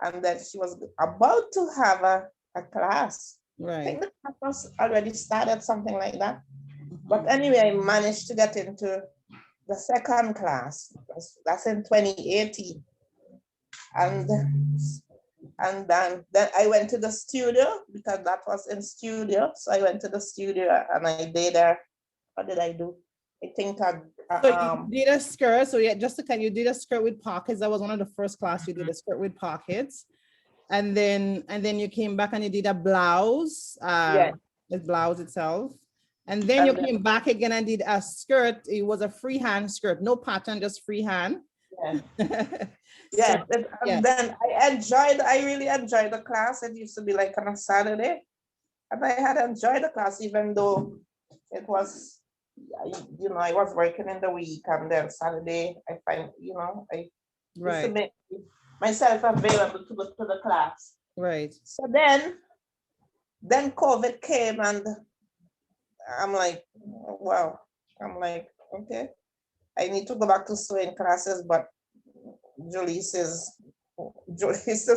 And then she was about to have a class. Right. I think the class was already started, something like that. But anyway, I managed to get into the second class. That's in 2018. And then I went to the studio because that was in studio. So I went to the studio and I did what did I do? I think so you did a skirt. So yeah, you did a skirt with pockets. That was one of the first class you did, a skirt with pockets. And then you came back and you did a blouse, the blouse itself. And then you came back again and did a skirt. It was a freehand skirt, no pattern, just freehand. Yeah, and then I really enjoyed the class. It used to be like on a Saturday. And I had enjoyed the class, even though it was, I was working in the week, and then Saturday, I find, I used to make myself available to the class. Right. So then COVID came, and I'm like, wow. I'm like, okay, I need to go back to sewing classes, but Julie says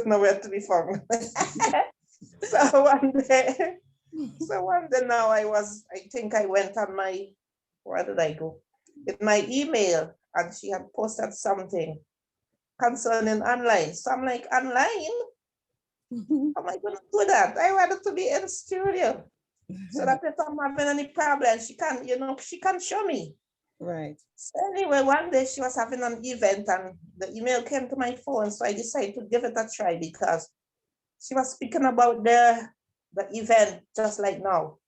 nowhere to be found. So one day now I think I went on where did I go? With my email, and she had posted something concerning online. So I'm like, online? How am I going to do that? I wanted to be in studio so that if I'm having any problems, she can show me. Right. So anyway, one day she was having an event and the email came to my phone. So I decided to give it a try because she was speaking about the event just like now.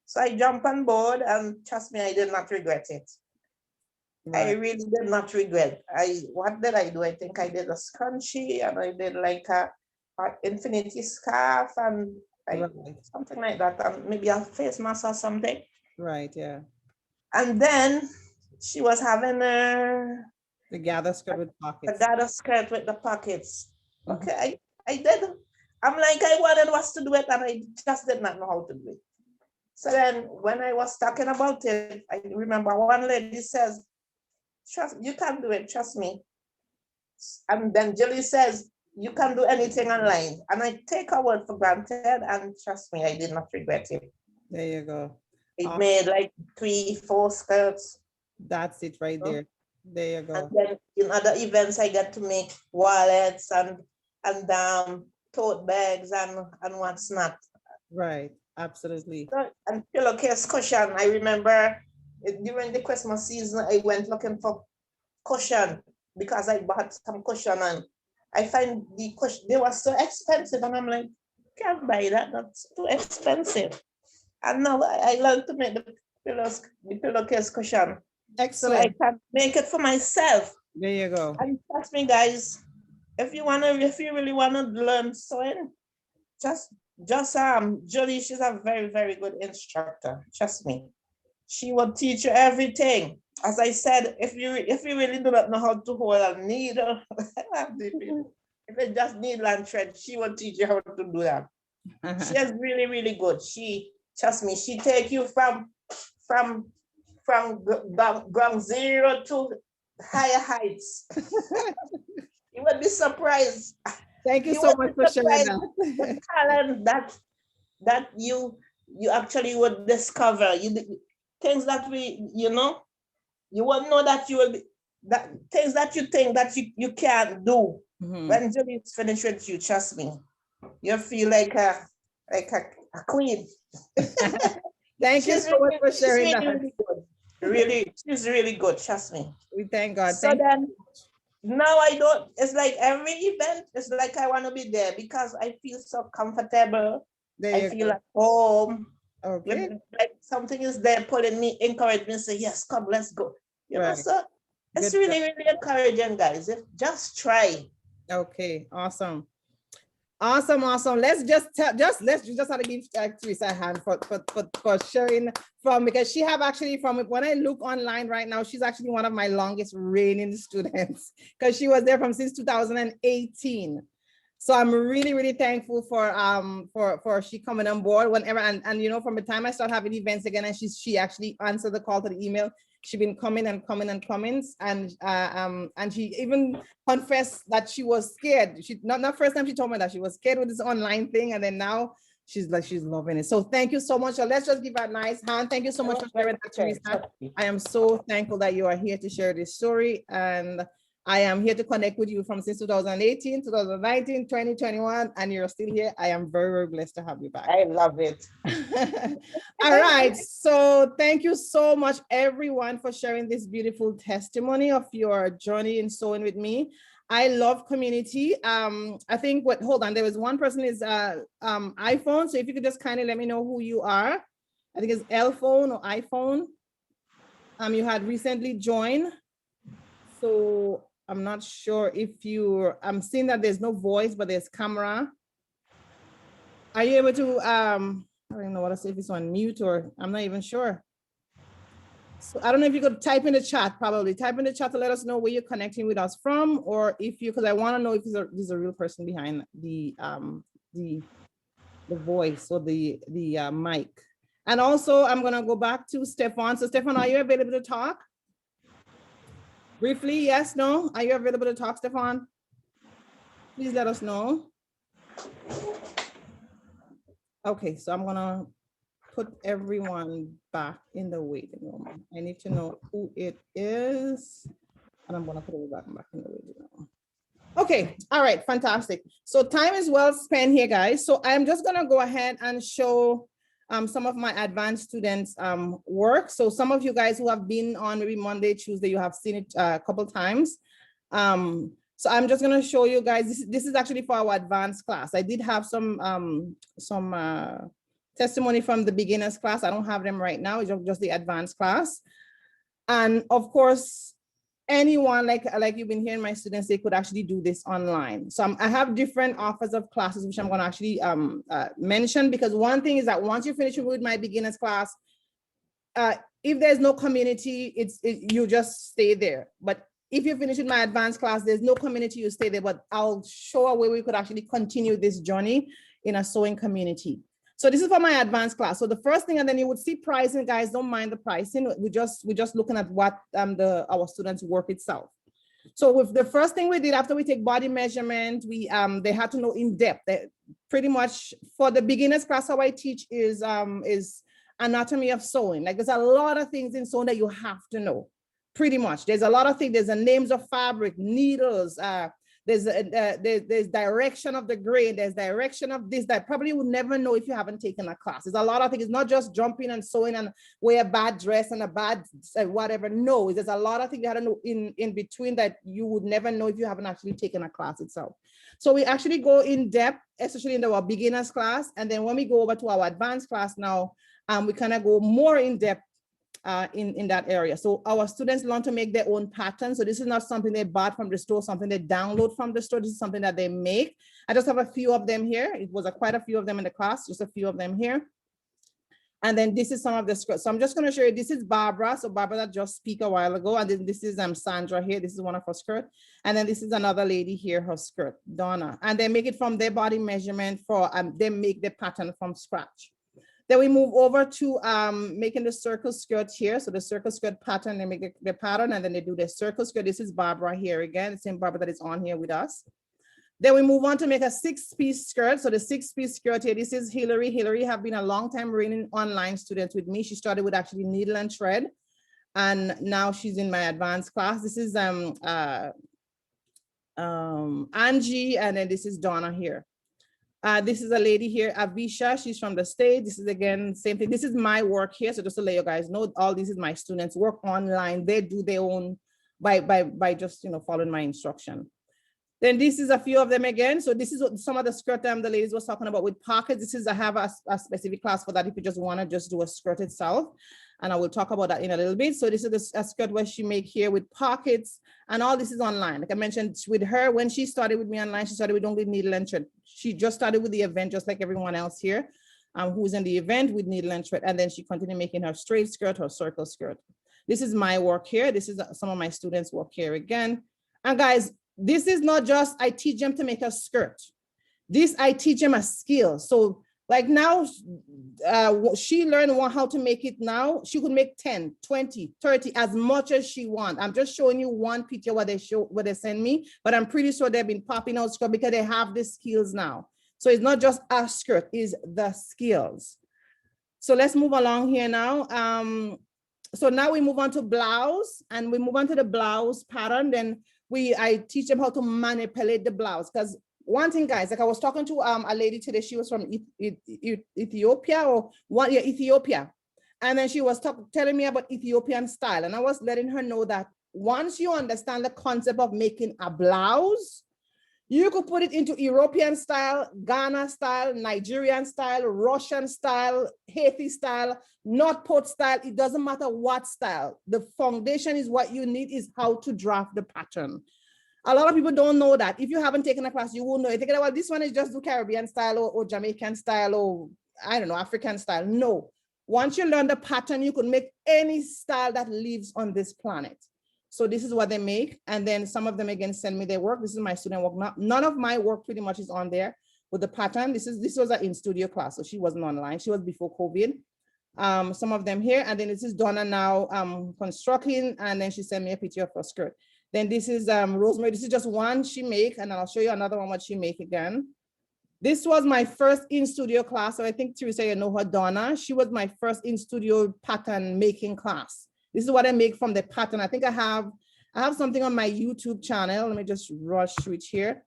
So I jumped on board, and trust me, I did not regret it. Right. I really did not regret. What did I do? I think I did a scrunchie, and I did like a infinity scarf and something like that, and maybe a face mask or something. Right, yeah. And then she was having the gather skirt with pockets. The gather skirt with the pockets. Okay, I did. I'm like, I wanted us to do it, and I just did not know how to do it. So then when I was talking about it, I remember one lady says, you can do it, trust me. And then Julie says, you can do anything online. And I take her word for granted, and trust me, I did not regret it. There you go. It made like 3-4 skirts. That's it right there. There you go. And then in other events, I get to make wallets and tote bags and what's not. Right, absolutely. And pillowcase cushion. I remember during the Christmas season, I went looking for cushion because I bought some cushion, and I find the cushion, they were so expensive, and I'm like, can't buy that, that's too expensive. And now I learned to make the pillowcase cushion. Excellent. So I can make it for myself. There you go. And trust me, guys, if you really wanna learn sewing, just Julie, she's a very, very good instructor. Trust me. She will teach you everything. As I said, if you really do not know how to hold a needle, if it just needle and thread, she will teach you how to do that. She is really, really good. Trust me, she take you from ground zero to higher heights. You would be surprised. Thank you so much for sharing that. The talent that you actually would discover. Things that you won't know that you will be, that things that you think that you can't do. When Julie's finished with you, trust me, you feel like a queen. Thank you so much for sharing that. Really good. Really, she's really good, trust me. We thank God. So then now it's like every event, it's like I want to be there because I feel so comfortable. I feel at home. Okay. Like something is there pulling me, encourage me, say, yes, come, let's go. You know, so it's really, really encouraging, guys. Just try. Okay, awesome. Awesome. Let's just have to give Teresa a hand for sharing because she have actually when I look online right now, she's actually one of my longest reigning students because she was there since 2018. So I'm really, really thankful for she coming on board whenever and from the time I start having events again, and she actually answered the call to the email. She's been coming and she even confessed that she was scared. She not first time she told me that she was scared with this online thing, and then now she's loving it. So thank you so much. So let's just give her a nice hand. Thank you so much for sharing that, Teresa. I am so thankful that you are here to share this story, and I am here to connect with you since 2018, 2019, 2021, and you're still here. I am very, very blessed to have you back. I love it. All right. So thank you so much, everyone, for sharing this beautiful testimony of your journey in sewing with me. I love community. I think hold on, there was one person is iPhone. So if you could just kindly let me know who you are. I think it's L phone or iPhone. You had recently joined. So I'm not sure if I'm seeing that there's no voice, but there's camera. Are you able to, I don't know what to say, if it's on mute or I'm not even sure. So I don't know if you could type in the chat, probably type in the chat to let us know where you're connecting with us from, or if you, because I want to know if there's a real person behind the voice or the mic. And also I'm gonna go back to Stefan. So Stefan, are you available to talk? Briefly, yes, no? Are you available to talk, Stefan? Please let us know. Okay, so I'm gonna put everyone back in the waiting room. I need to know who it is. And I'm gonna put everybody back in the waiting room. Okay, all right, fantastic. So time is well spent here, guys. So I'm just gonna go ahead and show some of my advanced students work. So some of you guys who have been on maybe Monday, Tuesday, you have seen it a couple times. So I'm just gonna show you guys, this is actually for our advanced class. I did have some testimony from the beginners class. I don't have them right now, it's just the advanced class. And of course, anyone like you've been hearing my students, they could actually do this online. So I have different offers of classes, which I'm going to actually mention, because one thing is that once you finish with my beginners class, if there's no community, you just stay there. But if you finish with my advanced class, there's no community, you stay there. But I'll show a way we could actually continue this journey in a sewing community. So this is for my advanced class. So the first thing, and then you would see pricing, guys, don't mind the pricing. We're just looking at what our students' work itself. So with the first thing we did after we take body measurement, they had to know in depth. Pretty much for the beginners class, how I teach is anatomy of sewing. Like there's a lot of things in sewing that you have to know. Pretty much, there's a lot of things. There's the names of fabric, needles. There's direction of the grain, there's direction of this that probably would never know if you haven't taken a class. There's a lot of things. It's not just jumping and sewing and wear a bad dress and a bad whatever. No, there's a lot of things you have to know in between that you would never know if you haven't actually taken a class itself. So we actually go in depth, especially in our beginners class. And then when we go over to our advanced class now, we kind of go more in depth in that area. So our students learn to make their own patterns. So this is not something they bought from the store, something they download from the store. This is something that they make. I just have a few of them here. It was quite a few of them in the class, just a few of them here. And then this is some of the skirts. So I'm just going to show you, this is Barbara. So Barbara that just spoke a while ago. And then this is Sandra here. This is one of her skirts. And then this is another lady here, her skirt, Donna. And they make it from their body measurement for, they make the pattern from scratch. Then we move over to making the circle skirt here. So the circle skirt pattern, they make the pattern and then they do the circle skirt. This is Barbara here again, the same Barbara that is on here with us. Then we move on to make a 6-piece skirt. So the 6-piece skirt here, this is Hillary. Hillary have been a long time reigning online student with me. She started with actually needle and thread. And now she's in my advanced class. This is Angie, and then this is Donna here. This is a lady here, Avisha. She's from the States. This is again, same thing. This is my work here. So just to let you guys know, all this is my students work online. They do their own by just, following my instruction. Then this is a few of them again. So this is what some of the skirt the ladies was talking about with pockets. This is, I have a specific class for that if you just want to just do a skirt itself. And I will talk about that in a little bit. So this is a skirt where she make here with pockets, and all this is online. Like I mentioned with her, when she started with me online, she started with only needle and thread. She just started with the event, just like everyone else here, who's in the event with needle and thread. And then she continued making her straight skirt, her circle skirt. This is my work here. This is some of my students' work here again. And guys, this is not just, I teach them to make a skirt. This, I teach them a skill. So like now, she learned how to make it now. She could make 10, 20, 30, as much as she wants. I'm just showing you one picture what they send me, but I'm pretty sure they've been popping out skirt because they have the skills now. So it's not just a skirt, it's the skills. So let's move along here now. So now we move on to blouse, and we move on to the blouse pattern. Then I teach them how to manipulate the blouse, because one thing, guys, like I was talking to a lady today, she was from Ethiopia Ethiopia. And then she was telling me about Ethiopian style. And I was letting her know that once you understand the concept of making a blouse, you could put it into European style, Ghana style, Nigerian style, Russian style, Haiti style, North Port style. It doesn't matter what style. The foundation is what you need is how to draft the pattern. A lot of people don't know that. If you haven't taken a class, you won't know. You think, well, this one is just do Caribbean style or Jamaican style or I don't know, African style. No. Once you learn the pattern, you could make any style that lives on this planet. So this is what they make. And then some of them again send me their work. This is my student work. None of my work pretty much is on there with the pattern. This was an in-studio class, so she wasn't online. She was before COVID. Some of them here. And then this is Donna now constructing, and then she sent me a picture of her skirt. Then this is Rosemary. This is just one she make, and I'll show you another one what she make again. This was my first in-studio class. So I think Teresa, you know her, Donna. She was my first in-studio pattern making class. This is what I make from the pattern. I think I have something on my YouTube channel. Let me just switch here.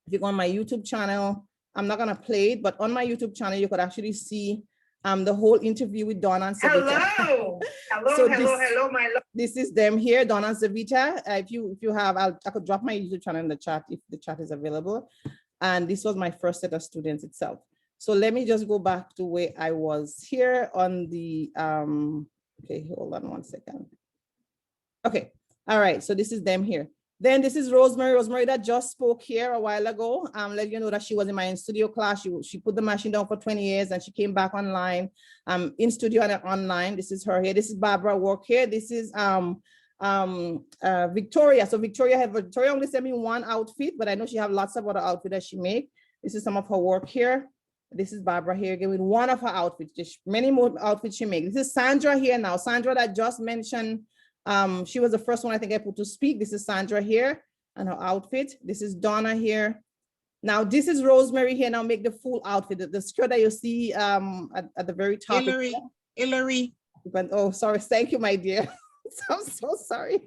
If you go on my YouTube channel, I'm not gonna play it, but on my YouTube channel, you could actually see the whole interview with Donna and Savita. Hello, So hello, my love. This is them here, Donna and Savita. If you have, I could drop my YouTube channel in the chat if the chat is available. And this was my first set of students itself. So let me just go back to where I was here on the, okay, hold on one second. Okay, all right, so this is them here. Then this is Rosemary. Rosemary that just spoke here a while ago. Let you know that she was in my in-studio class. She put the machine down for 20 years and she came back online, in studio and online. This is her here. This is Barbara work here. This is Victoria. So Victoria only sent me one outfit, but I know she have lots of other outfits that she make. This is some of her work here. This is Barbara here again with one of her outfits. Just many more outfits she makes. This is Sandra here now. Sandra that just mentioned, she was the first one I think I put to speak. This is Sandra here and her outfit. This is Donna here. Now this is Rosemary here. Now make the full outfit. The skirt that you see at the very top. Hillary. Oh, sorry. Thank you, my dear. I'm so sorry.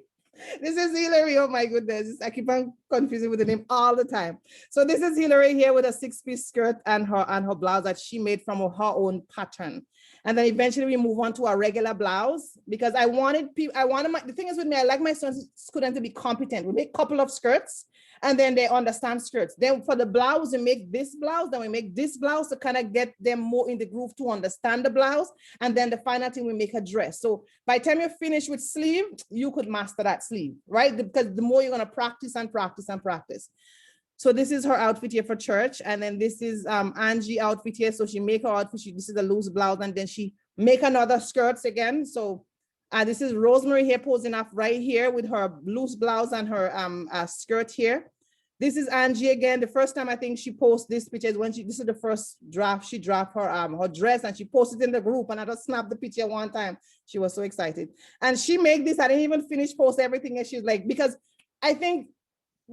This is Hillary. Oh my goodness. I keep on confusing with the name all the time. So this is Hillary here with a 6-piece skirt and her blouse that she made from her own pattern. And then eventually we move on to a regular blouse because the thing is with me, I like my students to be competent. We make a couple of skirts and then they understand skirts. Then for the blouse, we make this blouse, then we make this blouse to kind of get them more in the groove to understand the blouse. And then the final thing, we make a dress. So by the time you're finished with sleeve, you could master that sleeve, right? Because the more you're gonna practice and practice and practice. So this is her outfit here for church. And then this is Angie outfit here. So she make her outfit, this is a loose blouse and then she make another skirts again. So this is Rosemary here posing up right here with her loose blouse and her skirt here. This is Angie again. The first time I think she posted this picture is when this is the first draft. She dropped her dress and she posted in the group and I just snapped the picture one time. She was so excited. And she made this, I didn't even finish post everything. And she's like, because I think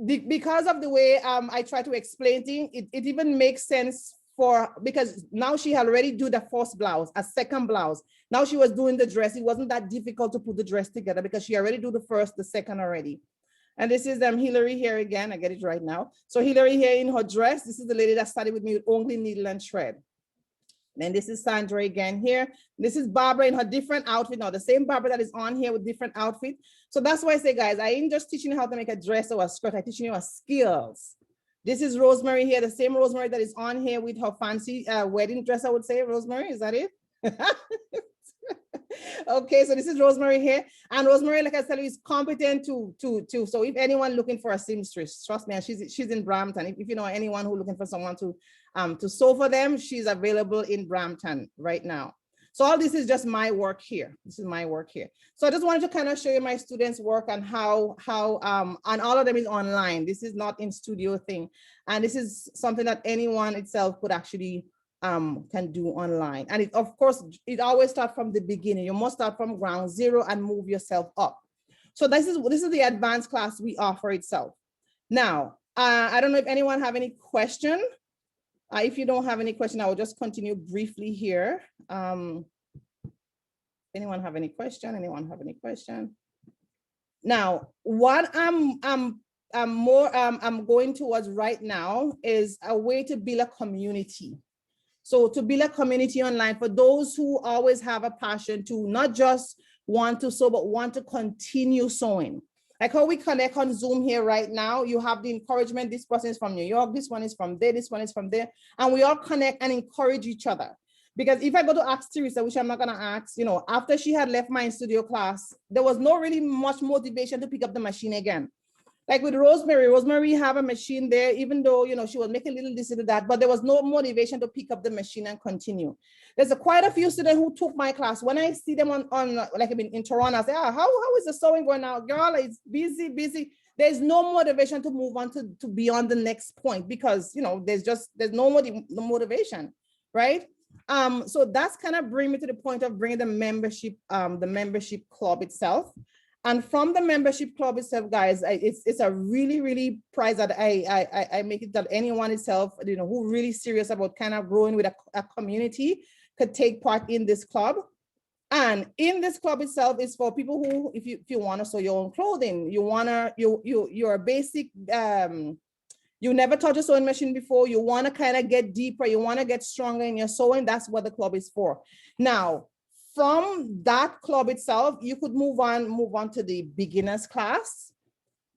because of the way I try to explain things, it even makes sense because now she already do the first blouse, a second blouse. Now she was doing the dress. It wasn't that difficult to put the dress together because she already do the first, the second already. And this is Hillary here again. I get it right now. So Hillary here in her dress. This is the lady that started with me with only needle and thread. Then this is Sandra again here. This is Barbara in her different outfit. Now the same Barbara that is on here with different outfit. So that's why I say, guys, I ain't just teaching you how to make a dress or a skirt. I'm teaching you a skills. This is Rosemary here, the same Rosemary that is on here with her fancy wedding dress, I would say. Rosemary, is that it? Okay, so this is Rosemary here. And Rosemary, like I said, is competent to so if anyone looking for a seamstress, trust me, and she's in Brampton. If you know anyone who's looking for someone to sew for them, she's available in Brampton right now. So all this is just my work here. This is my work here. So I just wanted to kind of show you my students' work and how and all of them is online. This is not in studio thing. And this is something that anyone itself could actually can do online. And of course, it always starts from the beginning. You must start from ground zero and move yourself up. So this is the advanced class we offer itself. Now, I don't know if anyone have any question. If you don't have any question, I will just continue briefly here. Anyone have any question? Anyone have any question? Now, what I'm going towards right now is a way to build a community. So to build a community online for those who always have a passion to not just want to sew, but want to continue sewing. Like how we connect on Zoom here right now, you have the encouragement. This person is from New York, this one is from there, this one is from there. And we all connect and encourage each other. Because if I go to ask Teresa, which I'm not gonna ask, after she had left my studio class, there was no really much motivation to pick up the machine again. Like with Rosemary have a machine there, even though, you know, she was making little this and that, but there was no motivation to pick up the machine and continue. There's quite a few students who took my class. When I see them on like I've been in Toronto, I say, how is the sewing going now? Girl, it's busy. There's no motivation to move on to beyond the next point because, you know, there's no motivation, right? So that's kind of bring me to the point of bringing the membership club itself. And from the membership club itself, guys, it's a really prize that I make it that anyone itself, you know, who really serious about kind of growing with a community could take part in this club. And in this club itself is for people who, if you want to sew your own clothing, you're a basic, you never touched a sewing machine before, you want to kind of get deeper, you want to get stronger in your sewing, that's what the club is for. Now, from that club itself, you could move on to the beginners class.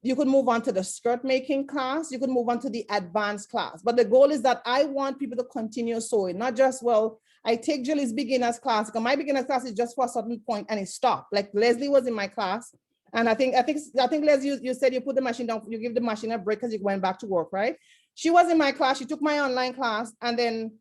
You could move on to the skirt making class. You could move on to the advanced class. But the goal is that I want people to continue sewing, not just, well, I take Julie's beginners class, because my beginners class is just for a certain point and it stopped. Like Leslie was in my class. And I think Leslie, you said you put the machine down, you give the machine a break because you went back to work, right? She was in my class, she took my online class, and then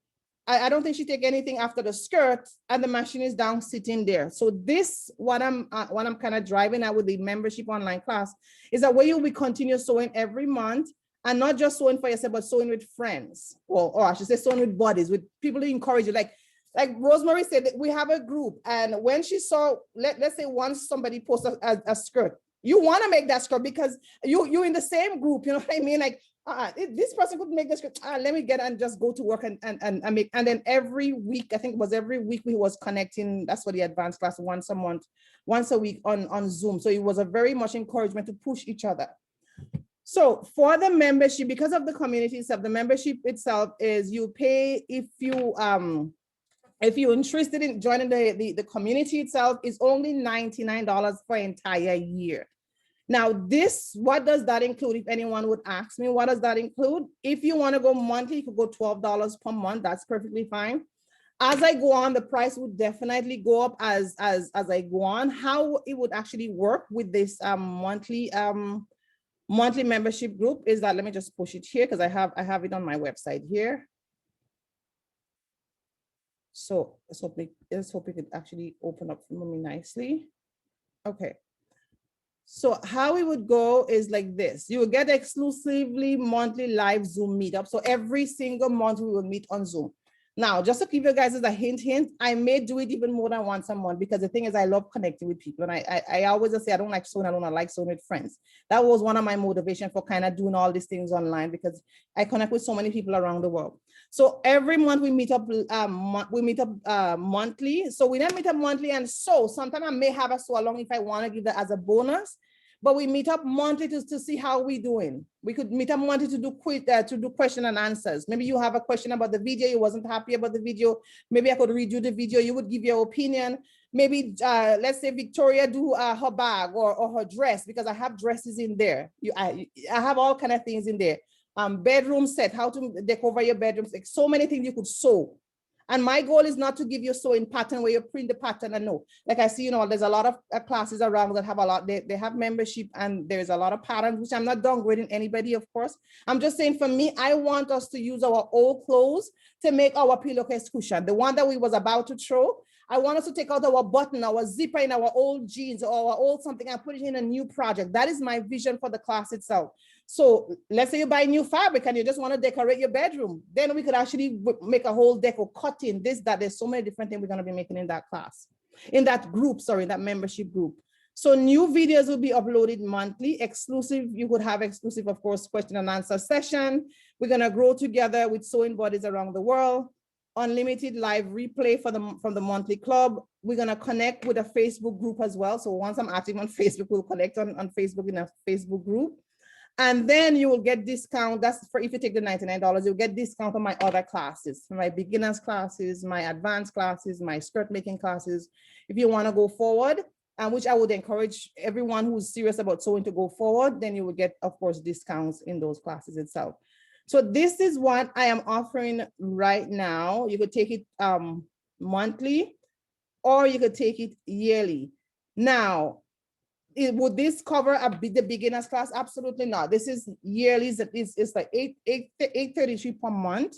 I don't think she take anything after the skirt, and the machine is down sitting there. So this, what I'm kind of driving at with the membership online class is that way you'll be continue sewing every month, and not just sewing for yourself, but sewing with friends, or I should say sewing with buddies, with people who encourage you. Like Rosemary said, that we have a group, and when she saw, let's say once somebody posts a skirt, you want to make that skirt because you're in the same group, you know what I mean? Like, this person could make this, let me get and just go to work and make. And then every week, I think it was every week we was connecting. That's for the advanced class, once a month, once a week on Zoom. So it was a very much encouragement to push each other. So for the membership, because of the community itself, the membership itself is you pay if you're interested in joining the community itself, is only $99 for an entire year. Now, what does that include? If anyone would ask me, what does that include? If you want to go monthly, you could go $12 per month. That's perfectly fine. As I go on, the price would definitely go up as I go on. How it would actually work with this monthly membership group is that, let me just push it here because I have it on my website here. So let's hope it could actually open up for me nicely. Okay. So how it would go is like this. You will get exclusively monthly live Zoom meetup. So every single month we will meet on Zoom. Now, just to give you guys as a hint, I may do it even more than once a month, because the thing is I love connecting with people. And I always say I don't like sewing alone, I like sewing with friends. That was one of my motivation for kind of doing all these things online, because I connect with so many people around the world. So every month we meet up monthly. So we then meet up monthly, and so sometimes I may have a sew along if I want to give that as a bonus. But we meet up monthly to see how we're doing. We could meet up monthly to do question and answers. Maybe you have a question about the video, you wasn't happy about the video. Maybe I could redo the video, you would give your opinion. Maybe let's say Victoria do her bag or her dress, because I have dresses in there. I have all kind of things in there. Bedroom set, how to decorate your bedrooms, like so many things you could sew. And my goal is not to give you a sewing pattern where you print the pattern and no. Like I see, you know, there's a lot of classes around that have a lot, they have membership, and there's a lot of patterns, which I'm not downgrading anybody, of course. I'm just saying, for me, I want us to use our old clothes to make our pillowcase cushion. The one that we was about to throw, I want us to take out our button, our zipper in our old jeans or our old something and put it in a new project. That is my vision for the class itself. So let's say you buy new fabric and you just want to decorate your bedroom. Then we could actually make a whole deco, cutting this, that. There's so many different things we're going to be making in that class, in that group, sorry, that membership group. So new videos will be uploaded monthly, exclusive. You would have exclusive, of course, question and answer session. We're going to grow together with sewing buddies around the world. Unlimited live replay from the monthly club. We're going to connect with a Facebook group as well. So once I'm active on Facebook, we'll connect on Facebook in a Facebook group. And then you will get discount. That's for if you take the $99, you'll get discount on my other classes, my beginners classes, my advanced classes, my skirt making classes. If you want to go forward, which I would encourage everyone who's serious about sewing to go forward, then you will get, of course, discounts in those classes itself. So this is what I am offering right now. You could take it monthly, or you could take it yearly. Now, would this cover the beginner's class? Absolutely not. This is yearly. It's like $833 per month.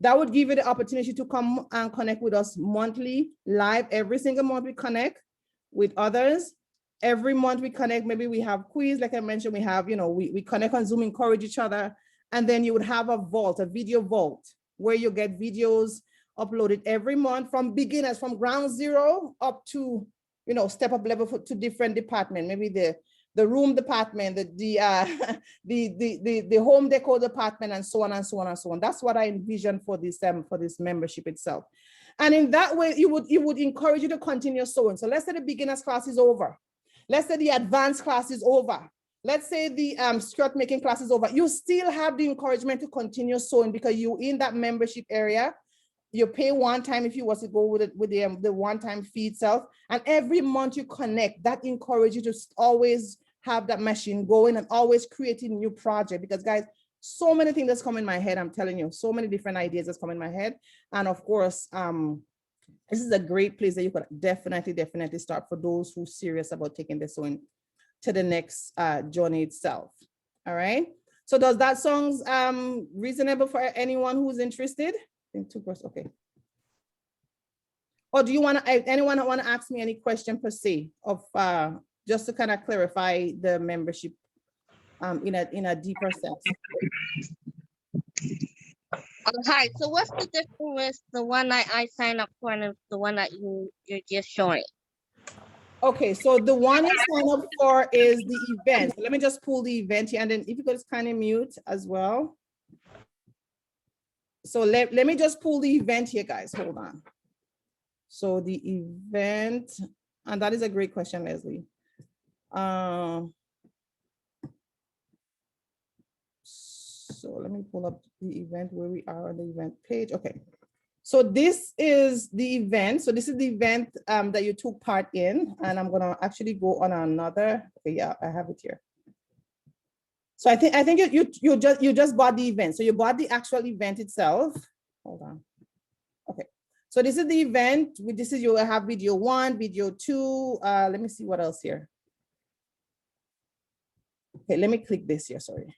That would give you the opportunity to come and connect with us monthly, live. Every single month we connect with others. Every month we connect. Maybe we have quiz, like I mentioned. We have, we connect on Zoom, encourage each other, and then you would have a vault, a video vault, where you get videos uploaded every month from beginners, from ground zero up to, step up level to different department. Maybe the room department, the home decor department, and so on and so on and so on. That's what I envision for this membership itself. And in that way, it would encourage you to continue sewing. So let's say the beginners class is over. Let's say the advanced class is over. Let's say the skirt making class is over. You still have the encouragement to continue sewing because you're in that membership area. You pay one time if you want to go with the one-time fee itself. And every month you connect, that encourages you to always have that machine going and always creating new project. Because guys, so many things that's come in my head, I'm telling you, so many different ideas that's come in my head. And of course, this is a great place that you could definitely start for those who are serious about taking this one to the next journey itself. All right. So does that sound reasonable for anyone who's interested? Okay. Or do you want to, anyone want to ask me any question per se of just to kind of clarify the membership in a deeper sense? Hi, so what's the difference with the one that I signed up for and the one that you're just showing? Okay, so the one you sign up for is the event. Let me just pull the event here, and then if you could just kind of mute as well. So let me just pull the event here, guys. Hold on. So the event, and that is a great question, Leslie. So let me pull up the event where we are on the event page. Okay. So this is the event. So this is the event that you took part in, and I'm gonna actually go on another. Okay, yeah, I have it here. So I think you just bought the event. So you bought the actual event itself. Hold on. Okay. So this is the event. This is, you have video 1, video 2. Let me see what else here. Okay, let me click this here. Sorry.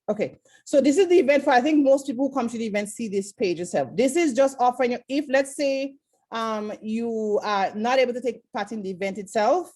Okay, so this is the event for, I think most people who come to the event see this page itself. This is just offering you, if let's say you are not able to take part in the event itself,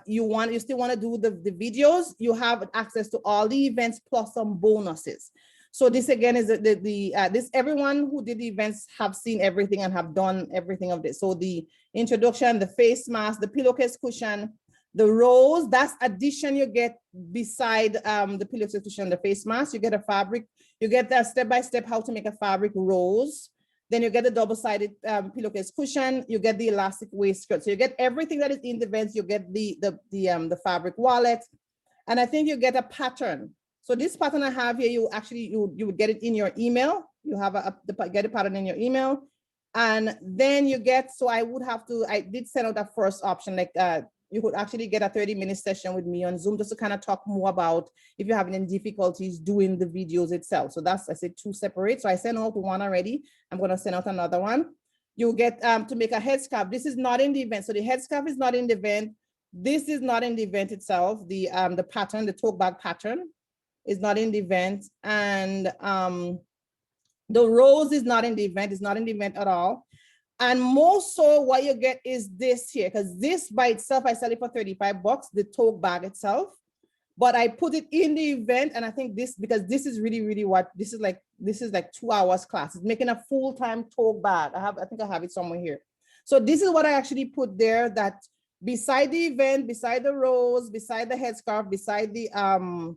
you still want to do the videos, you have access to all the events plus some bonuses. So this again is this, everyone who did the events have seen everything and have done everything of this. So the introduction, the face mask, the pillowcase cushion, the rose, that's addition you get beside the pillowcase cushion, the face mask. You get a fabric, you get that step-by-step how to make a fabric rose. Then you get the double-sided pillowcase cushion, you get the elastic waist skirt. So you get everything that is in the events, you get the fabric wallet, and I think you get a pattern. So this pattern I have here, you would get it in your email. You have get a pattern in your email. And then you get, so I did send out that first option, like you could actually get a 30-minute session with me on Zoom just to kind of talk more about if you're having any difficulties doing the videos itself. So that's, I said 2 separate. So I sent out one already. I'm going to send out another one. You get to make a headscarf. This is not in the event. So the headscarf is not in the event. This is not in the event itself. The pattern, the tote bag pattern is not in the event. And the rose is not in the event. It's not in the event at all. And most so what you get is this here, because this by itself, I sell it for $35, the tote bag itself. But I put it in the event, and I think this, because this is really what, this is like 2 hours class. It's making a full-time tote bag. I think I have it somewhere here. So this is what I actually put there, that beside the event, beside the rose, beside the headscarf, beside the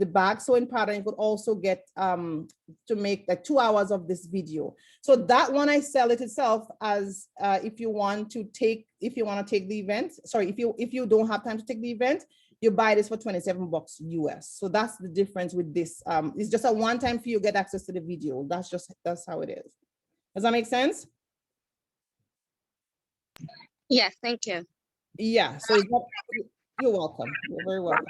bag sewing pattern, you could also get to make like 2 hours of this video. So that one I sell it itself as if you want to take the event. Sorry, if you don't have time to take the event, you buy this for $27 US. So that's the difference with this. It's just a one-time fee, you get access to the video. That's how it is. Does that make sense? Yes, thank you. Yeah, so you're welcome. You're very welcome.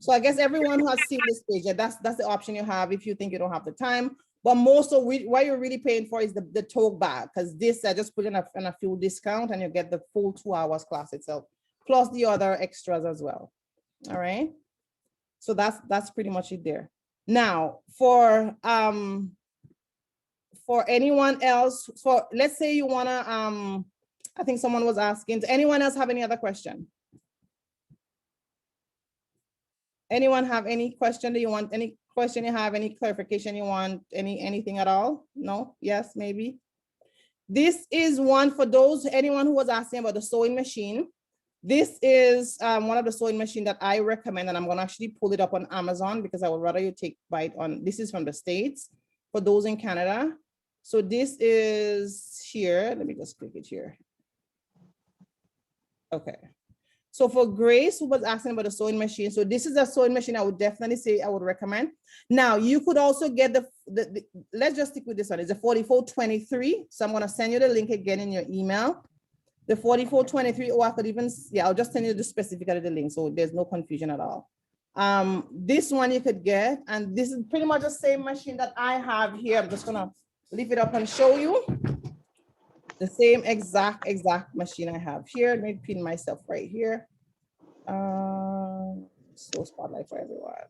So I guess everyone who has seen this page, that's the option you have if you think you don't have the time, But most of what you're really paying for is the tote bag, because this I just put in a few discount and you get the full 2 hours class itself, plus the other extras as well. All right. So that's pretty much it there. Now for anyone else, let's say you wanna I think someone was asking, does anyone else have any other question? Anyone have any question that you want, any question you have, any clarification you want, anything at all? No? Yes, maybe. This is one for anyone who was asking about the sewing machine. This is one of the sewing machine that I recommend, and I'm gonna actually pull it up on Amazon because I would rather you take bite on, this is from the States, for those in Canada. So this is here, let me just click it here. Okay. So for Grace, who was asking about the sewing machine, so this is a sewing machine I would definitely say I would recommend. Now you could also get the let's just stick with this one. It's a 4423. So I'm gonna send you the link again in your email. The 4423, or I could even, yeah, I'll just send you specifically the link so there's no confusion at all. This one you could get, and this is pretty much the same machine that I have here. I'm just gonna lift it up and show you. The same exact machine I have here. Let me pin myself right here. So spotlight for everyone.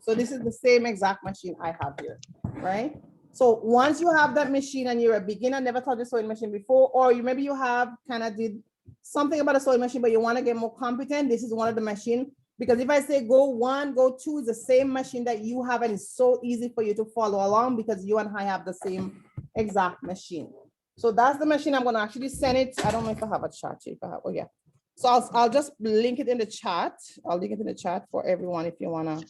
So this is the same exact machine I have here, right? So once you have that machine and you're a beginner, never touched a sewing machine before, or maybe you have kind of did something about a sewing machine, but you want to get more competent, this is one of the machine. Because if I say go 1, go 2, is the same machine that you have, and it's so easy for you to follow along because you and I have the same exact machine. So that's the machine. I'm going to actually send it. I don't know if I have a chat here. If I have, oh yeah. So I'll just link it in the chat. I'll link it in the chat for everyone if you want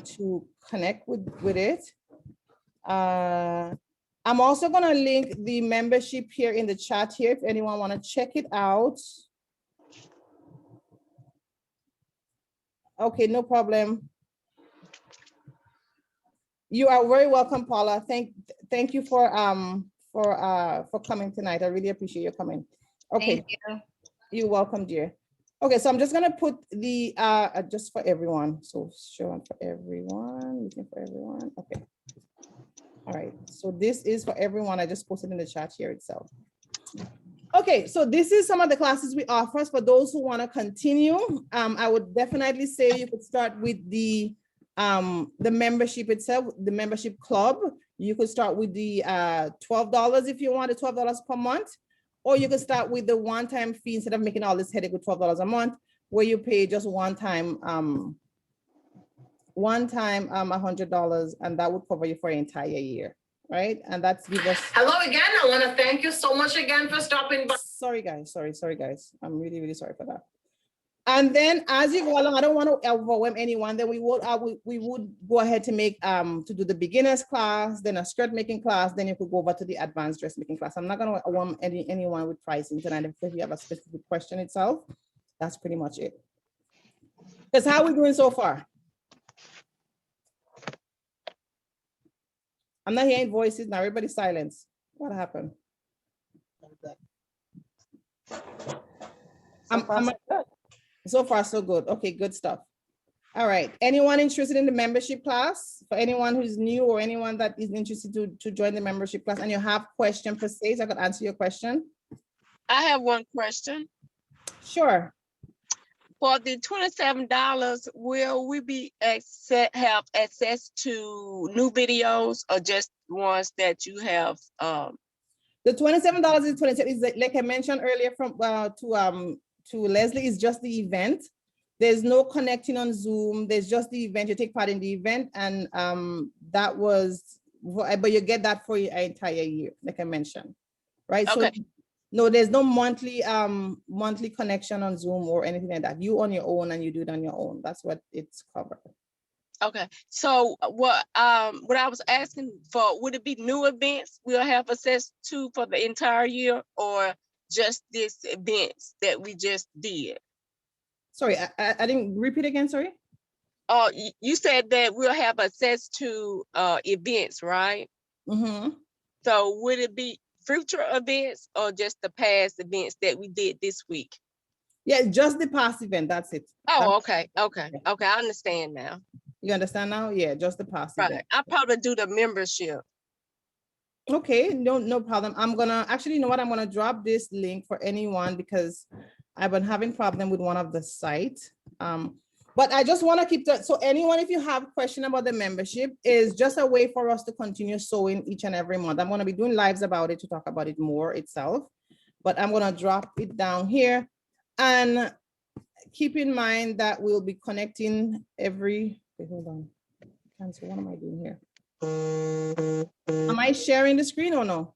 to connect with it. I'm also going to link the membership here in the chat here if anyone want to check it out. Okay, no problem. You are very welcome, Paula. Thank you for coming tonight. I really appreciate you coming. Okay. Thank you. You're welcome, dear. Okay, so I'm just gonna put the just for everyone. So show for everyone, looking for everyone. Okay. All right. So this is for everyone. I just posted in the chat here itself. Okay, so this is some of the classes we offer for those who want to continue. I would definitely say you could start with the membership itself, the membership club. You could start with the $12 if you want, $12 per month, or you could start with the one-time fee instead of making all this headache with $12 a month, where you pay just one time $100, and that would cover you for an entire year. Right, and that's give us. Hello again. I want to thank you so much again for stopping by. Sorry guys, sorry guys. I'm really sorry for that. And then as you go along, I don't want to overwhelm anyone. Then we would go ahead to make to do the beginners class, then a skirt making class. Then you could go over to the advanced dressmaking class. I'm not going to overwhelm anyone with pricing tonight. If you have a specific question itself, that's pretty much it. Because how are we doing so far? I'm not hearing voices now. Everybody's silence. What happened? So far, so good. Okay, good stuff. All right. Anyone interested in the membership class? For anyone who's new or anyone that is interested to join the membership class and you have question per se, so I could answer your question. I have one question. Sure. For the $27, will we be have access to new videos or just ones that you have? The $27 is 27 is like I mentioned earlier to Leslie, is just the event. There's no connecting on Zoom. There's just the event. You take part in the event, and that was, but you get that for your entire year, like I mentioned, right? Okay. So no, there's no monthly connection on Zoom or anything like that. You on your own, and you do it on your own. That's what it's covered. Okay, so what I was asking for, would it be new events we'll have access to for the entire year, or just this events that we just did? Sorry, I didn't repeat again, sorry. You said that we'll have access to events, right? Mm-hmm. So would it be future events or just the past events that we did this week? Yeah, just the past event. That's it. Oh, okay. Okay. Okay. I understand now. You understand now? Yeah, just the past Right. event. I'll probably do the membership. Okay, no problem. I'm gonna actually, you know what? I'm gonna drop this link for anyone because I've been having problem with one of the sites. But I just want to keep that. So anyone, if you have question about the membership, is just a way for us to continue sewing each and every month. I'm going to be doing lives about it to talk about it more itself, but I'm going to drop it down here. And keep in mind that we'll be connecting every, wait, hold on. Cancel, what am I doing here? Am I sharing the screen or no?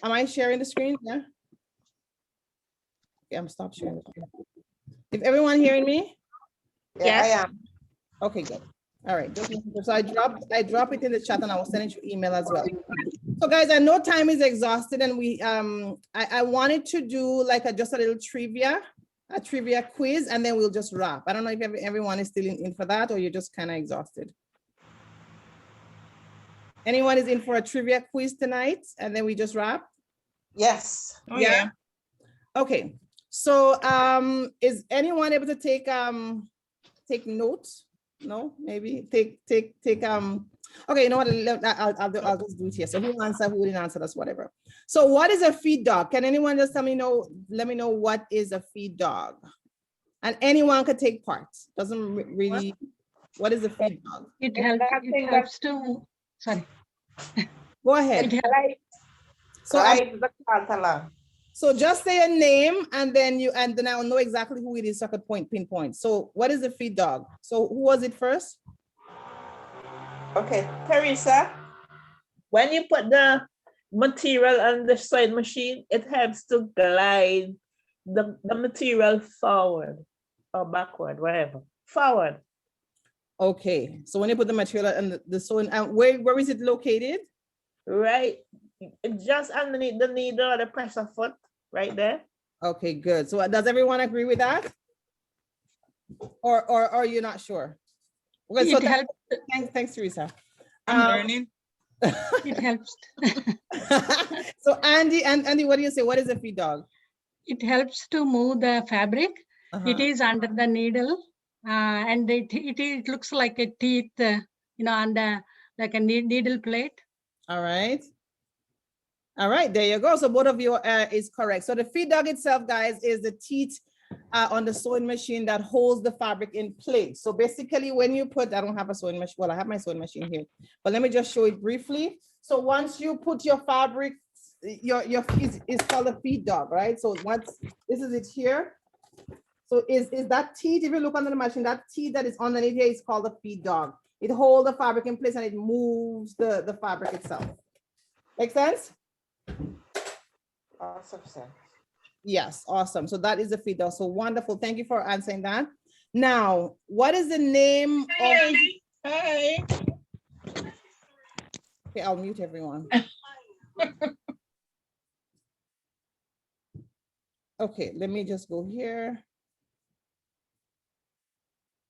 Am I sharing the screen? Yeah. Okay, I'm stop sharing the screen. Is everyone hearing me? Yes. I am. Okay, good. All right. So I drop it in the chat and I will send it to email as well. So guys, I know time is exhausted and we I wanted to do like just a little trivia quiz, and then we'll just wrap. I don't know if everyone is still in for that or you're just kind of exhausted. Anyone is in for a trivia quiz tonight and then we just wrap? Yes. Oh, yeah. Okay. So is anyone able to take notes? No, maybe take okay, you know what? I'll just do it here. So who answer, who didn't answer, that's whatever. So what is a feed dog? Can anyone just let me know what is a feed dog? And anyone could take part. Doesn't really, what is a feed dog? It helps to, sorry. Go ahead. So just say a name and then I'll know exactly who it is so I could pinpoint. So what is a feed dog? So who was it first? Okay, Teresa. When you put the material on the sewing machine, it helps to glide the material forward or backward, wherever. Forward. Okay, so when you put the material and the sewing, where is it located? Right, just underneath the needle or the pressure foot, right there. Okay, good. So does everyone agree with that? Or you're not sure? Okay, so thanks, Teresa. I'm learning. It helps. So Andy, what do you say? What is a feed dog? It helps to move the fabric. It is under the needle, and it looks like a teeth, on the like a needle plate. All right. All right, there you go. So both of you is correct. So the feed dog itself, guys, is the teeth on the sewing machine that holds the fabric in place. So basically when you put, I don't have a sewing machine. Well, I have my sewing machine here, but let me just show it briefly. So once you put your fabric, it's called a feed dog, right? So once, this is it here. So is that teeth, if you look under the machine, that teeth that is underneath here is called a feed dog. It holds the fabric in place and it moves the fabric itself. Make sense? Awesome. Yes, awesome. So that is the feed dog. So wonderful. Thank you for answering that. Now, what is the name of... Hey. Okay, I'll mute everyone. Okay, let me just go here.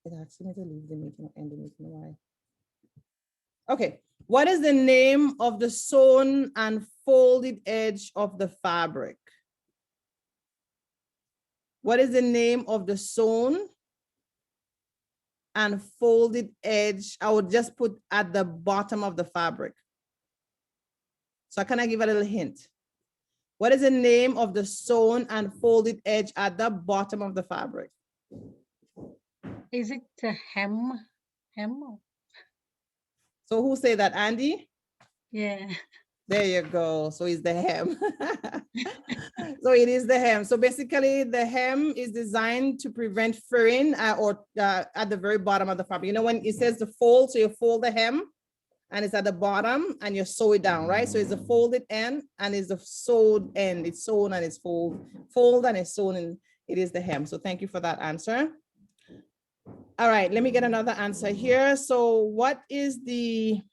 It asked me to leave the meeting, end the meeting. Why? Okay, what is the name of the sewn and folded edge of the fabric? What is the name of the sewn and folded edge? I would just put at the bottom of the fabric. So can I give a little hint? What is the name of the sewn and folded edge at the bottom of the fabric? Is it a hem? So who say that, Andy? Yeah. There you go. So it's the hem. So it is the hem. So basically the hem is designed to prevent furring or at the very bottom of the fabric. You know, when it says the fold, so you fold the hem and it's at the bottom and you sew it down, right? So it's the folded end and it's the sewed end. It's sewn and it's fold and it's sewn, and it is the hem. So thank you for that answer. All right, let me get another answer here. So what is the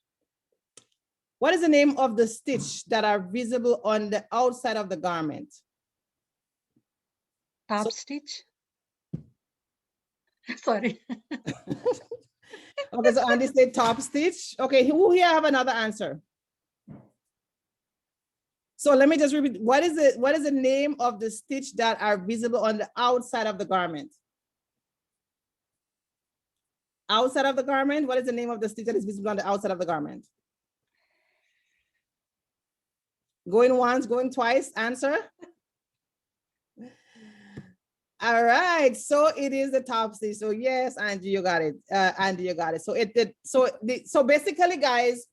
name of the stitch that are visible on the outside of the garment? Top stitch. Sorry. Okay, so Andy said top stitch. Okay, who here have another answer? So let me just repeat. What is the name of the stitch that are visible on the outside of the garment? Outside of the garment, what is the name of the stitch that is visible on the outside of the garment? Going once, going twice, answer. All right, so it is the top stitch. So yes, Angie, you got it. Andy, you got it. So basically, guys,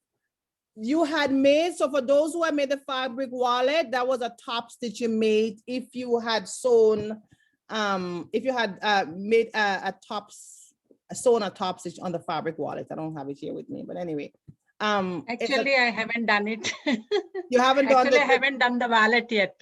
you had made, so for those who had made the fabric wallet, that was a top stitch you made if you had sewn, if you had made sewn a top stitch on the fabric wallet. I don't have it here with me, but anyway. Actually, I haven't done it. You haven't done Actually, I haven't done the wallet yet.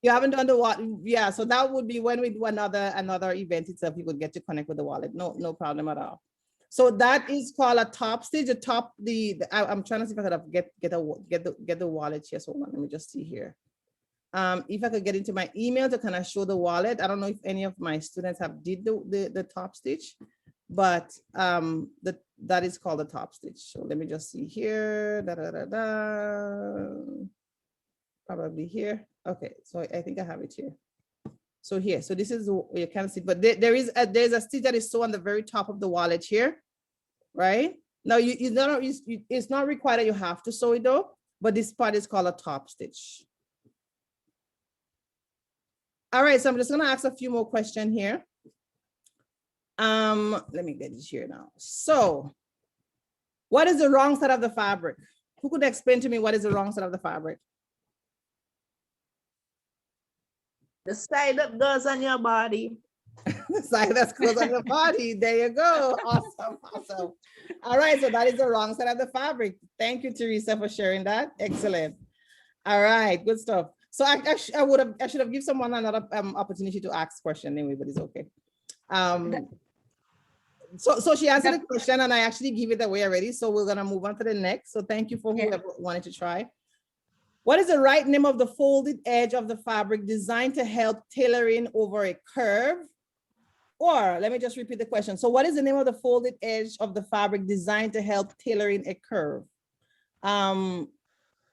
You haven't done the wallet. Yeah, so that would be when we do another event itself, you would get to connect with the wallet. No problem at all. So that is called a top stitch. I'm trying to see if I could get the wallet here. So hold on, let me just see here. If I could get into my email to kind of show the wallet. I don't know if any of my students have did the top stitch, but that is called a top stitch. So let me just see here. Probably here. Okay, so I think I have it here. So here, so this is, you can't see, but there's a stitch that is sewn on the very top of the wallet here, right? Now it's not required that you have to sew it though, but this part is called a top stitch. All right, so I'm just gonna ask a few more questions here. Let me get it here now. So what is the wrong side of the fabric? Who could explain to me what is the wrong side of the fabric? The side that goes on your body. The side that goes on your body. There you go. Awesome, awesome. All right, so that is the wrong side of the fabric. Thank you, Teresa, for sharing that. Excellent. All right, good stuff. So I should have given someone another opportunity to ask question anyway, but it's okay. So she answered the question and I actually give it away already. So we're gonna move on to the next. So thank you for whoever wanted to try. What is the right name of the folded edge of the fabric designed to help tailoring over a curve? Or let me just repeat the question. So what is the name of the folded edge of the fabric designed to help tailoring a curve?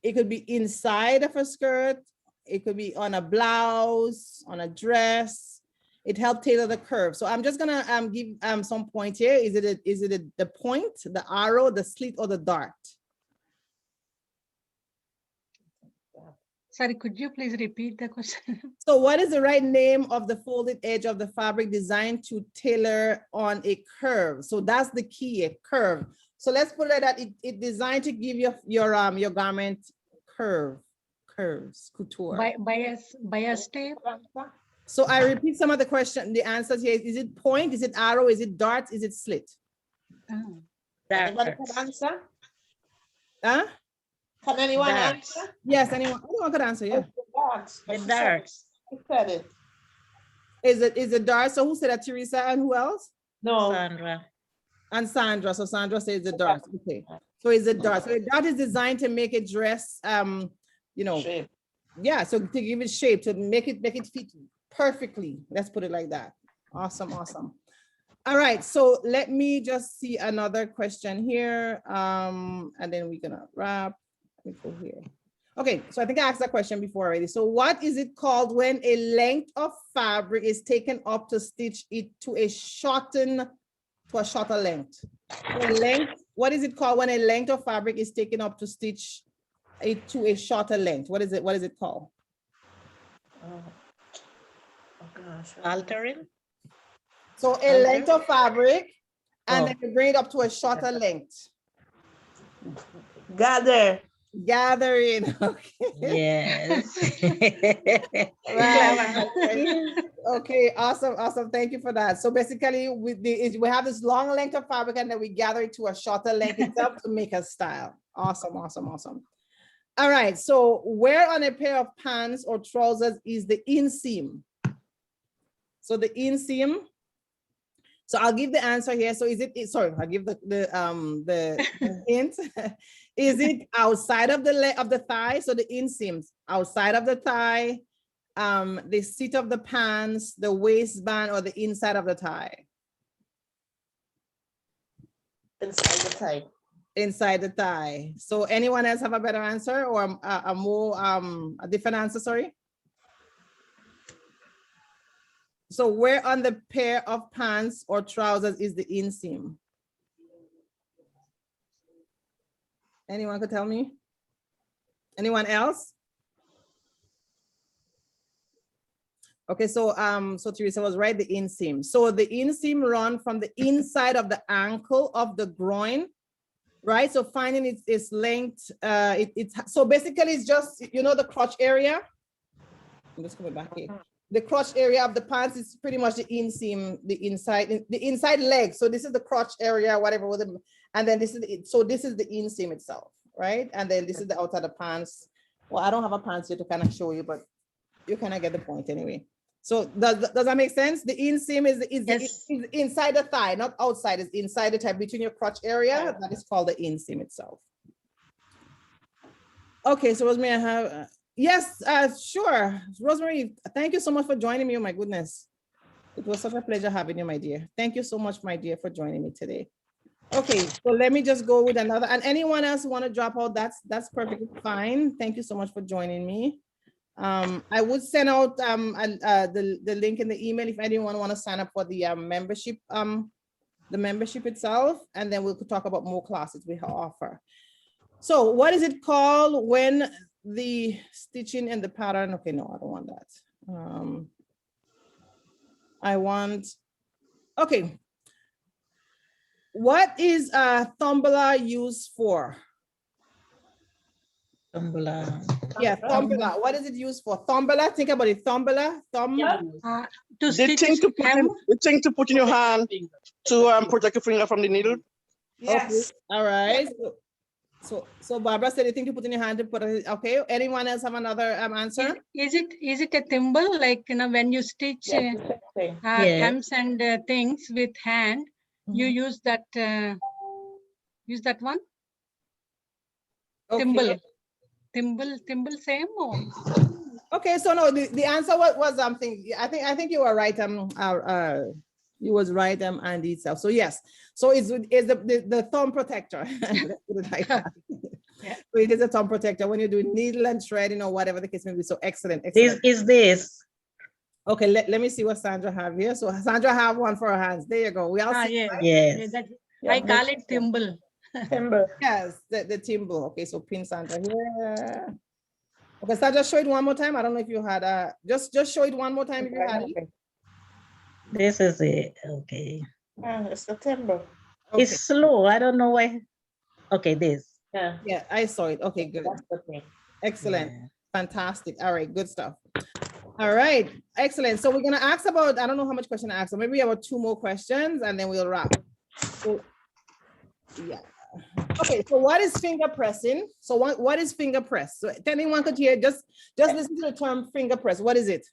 It could be inside of a skirt. It could be on a blouse, on a dress. It helped tailor the curve. So I'm just gonna give some point here. Is it the point, the arrow, the slit, or the dart? Sorry, could you please repeat the question? So what is the right name of the folded edge of the fabric designed to tailor on a curve? So that's the key, a curve. So let's put it that it's designed to give your garment curves, couture. By a step. So I repeat some of the question, the answers here. Is it point? Is it arrow? Is it dart? Is it slit? Anybody could answer? Huh? Can anyone answer? Yes, anyone could answer, yeah. The darts. Who said it? Is it dart? So who said that, Teresa, and who else? No. Sandra. And Sandra. So Sandra says the dart. Okay. So is it dart? So the dart is designed to make a dress, shape. Yeah. So to give it shape, to make it fit perfectly. Let's put it like that. Awesome, awesome. All right. So let me just see another question here, and then we're gonna wrap. Let me go here. Okay, so I think I asked that question before already. So what is it called when a length of fabric is taken up to stitch it to a shorter length? What is it called when a length of fabric is taken up to stitch it to a shorter length? What is it called? Oh gosh, altering. So a length of fabric, and then you bring it up to a shorter length. Gathering. Okay. Yes. Right. Okay, awesome. Thank you for that. So basically, we have this long length of fabric, and then we gather it to a shorter length itself to make a style. Awesome. All right. So where on a pair of pants or trousers is the inseam? So the inseam. So I'll give the answer here. So I'll give the hint. Is it outside of the thigh? So the inseams outside of the thigh, the seat of the pants, the waistband, or the inside of the thigh? Inside the thigh. Inside the thigh. So anyone else have a better answer or a more a different answer? Sorry. So where on the pair of pants or trousers is the inseam? Anyone could tell me? Anyone else? Okay, so Teresa was right, the inseam. So the inseam run from the inside of the ankle of the groin, right? So finding its length, so basically it's just, the crotch area. I'm just coming back here. The crotch area of the pants is pretty much the inseam, the inside leg. So this is the crotch area, whatever, and then this is the inseam itself, right? And then this is the outside of the pants. Well, I don't have a pants here to kind of show you, but you kind of get the point anyway. So does that make sense? The inseam is inside the thigh, not outside. It's inside the thigh between your crotch area. That is called the inseam itself. Okay, so Rosemary, I have. Yes, sure. Rosemary, thank you so much for joining me. Oh my goodness. It was such a pleasure having you, my dear. Thank you so much, my dear, for joining me today. Okay, so let me just go with another. And anyone else want to drop out, that's perfectly fine. Thank you so much for joining me. I would send out the link in the email if anyone want to sign up for the membership itself, and then we'll talk about more classes we offer. So what is it called when the stitching and the pattern? Okay, no, I don't want that. Okay. What is Thumbler used for? Thumbler. Yeah, Thumbler. What is it used for? Thumbler, think about it. Thumbler, thumb. The thing to put in your hand to protect your finger from the needle. Yes. Okay. All right. So Barbara said the thing to put in your hand to put it. Okay. Anyone else have another answer? Is it a thimble, like when you stitch hems and things with hand, you use that one? Okay. Thimble same or? Okay, so no, the answer was something. I think you were right. You was right, Andy itself. So yes, so it's the thumb protector. Let's put it like that. Yeah. So it is a thumb protector when you do needle and thread, whatever the case may be. So excellent. This is this. Okay, let me see what Sandra have here. So Sandra have one for her hands. There you go. We all see. Yeah. Right? Yes. I call it thimble. Thimble. Yes, the thimble. Okay, so pin Sandra here. Okay, Sandra, show it one more time. I don't know if you had just show it one more time if you had it. This is it. Okay. It's the thimble. Okay. It's slow. I don't know why. Okay, this. Yeah, I saw it. Okay, good. That's the thing. Excellent. Yeah. Fantastic. All right, good stuff. All right, excellent. So we're gonna ask about, I don't know how much question to ask, so maybe about 2 more questions and then we'll wrap. So, yeah. Okay, so what is finger pressing? So what is finger press? So if anyone could hear, just listen to the term finger press. What is it?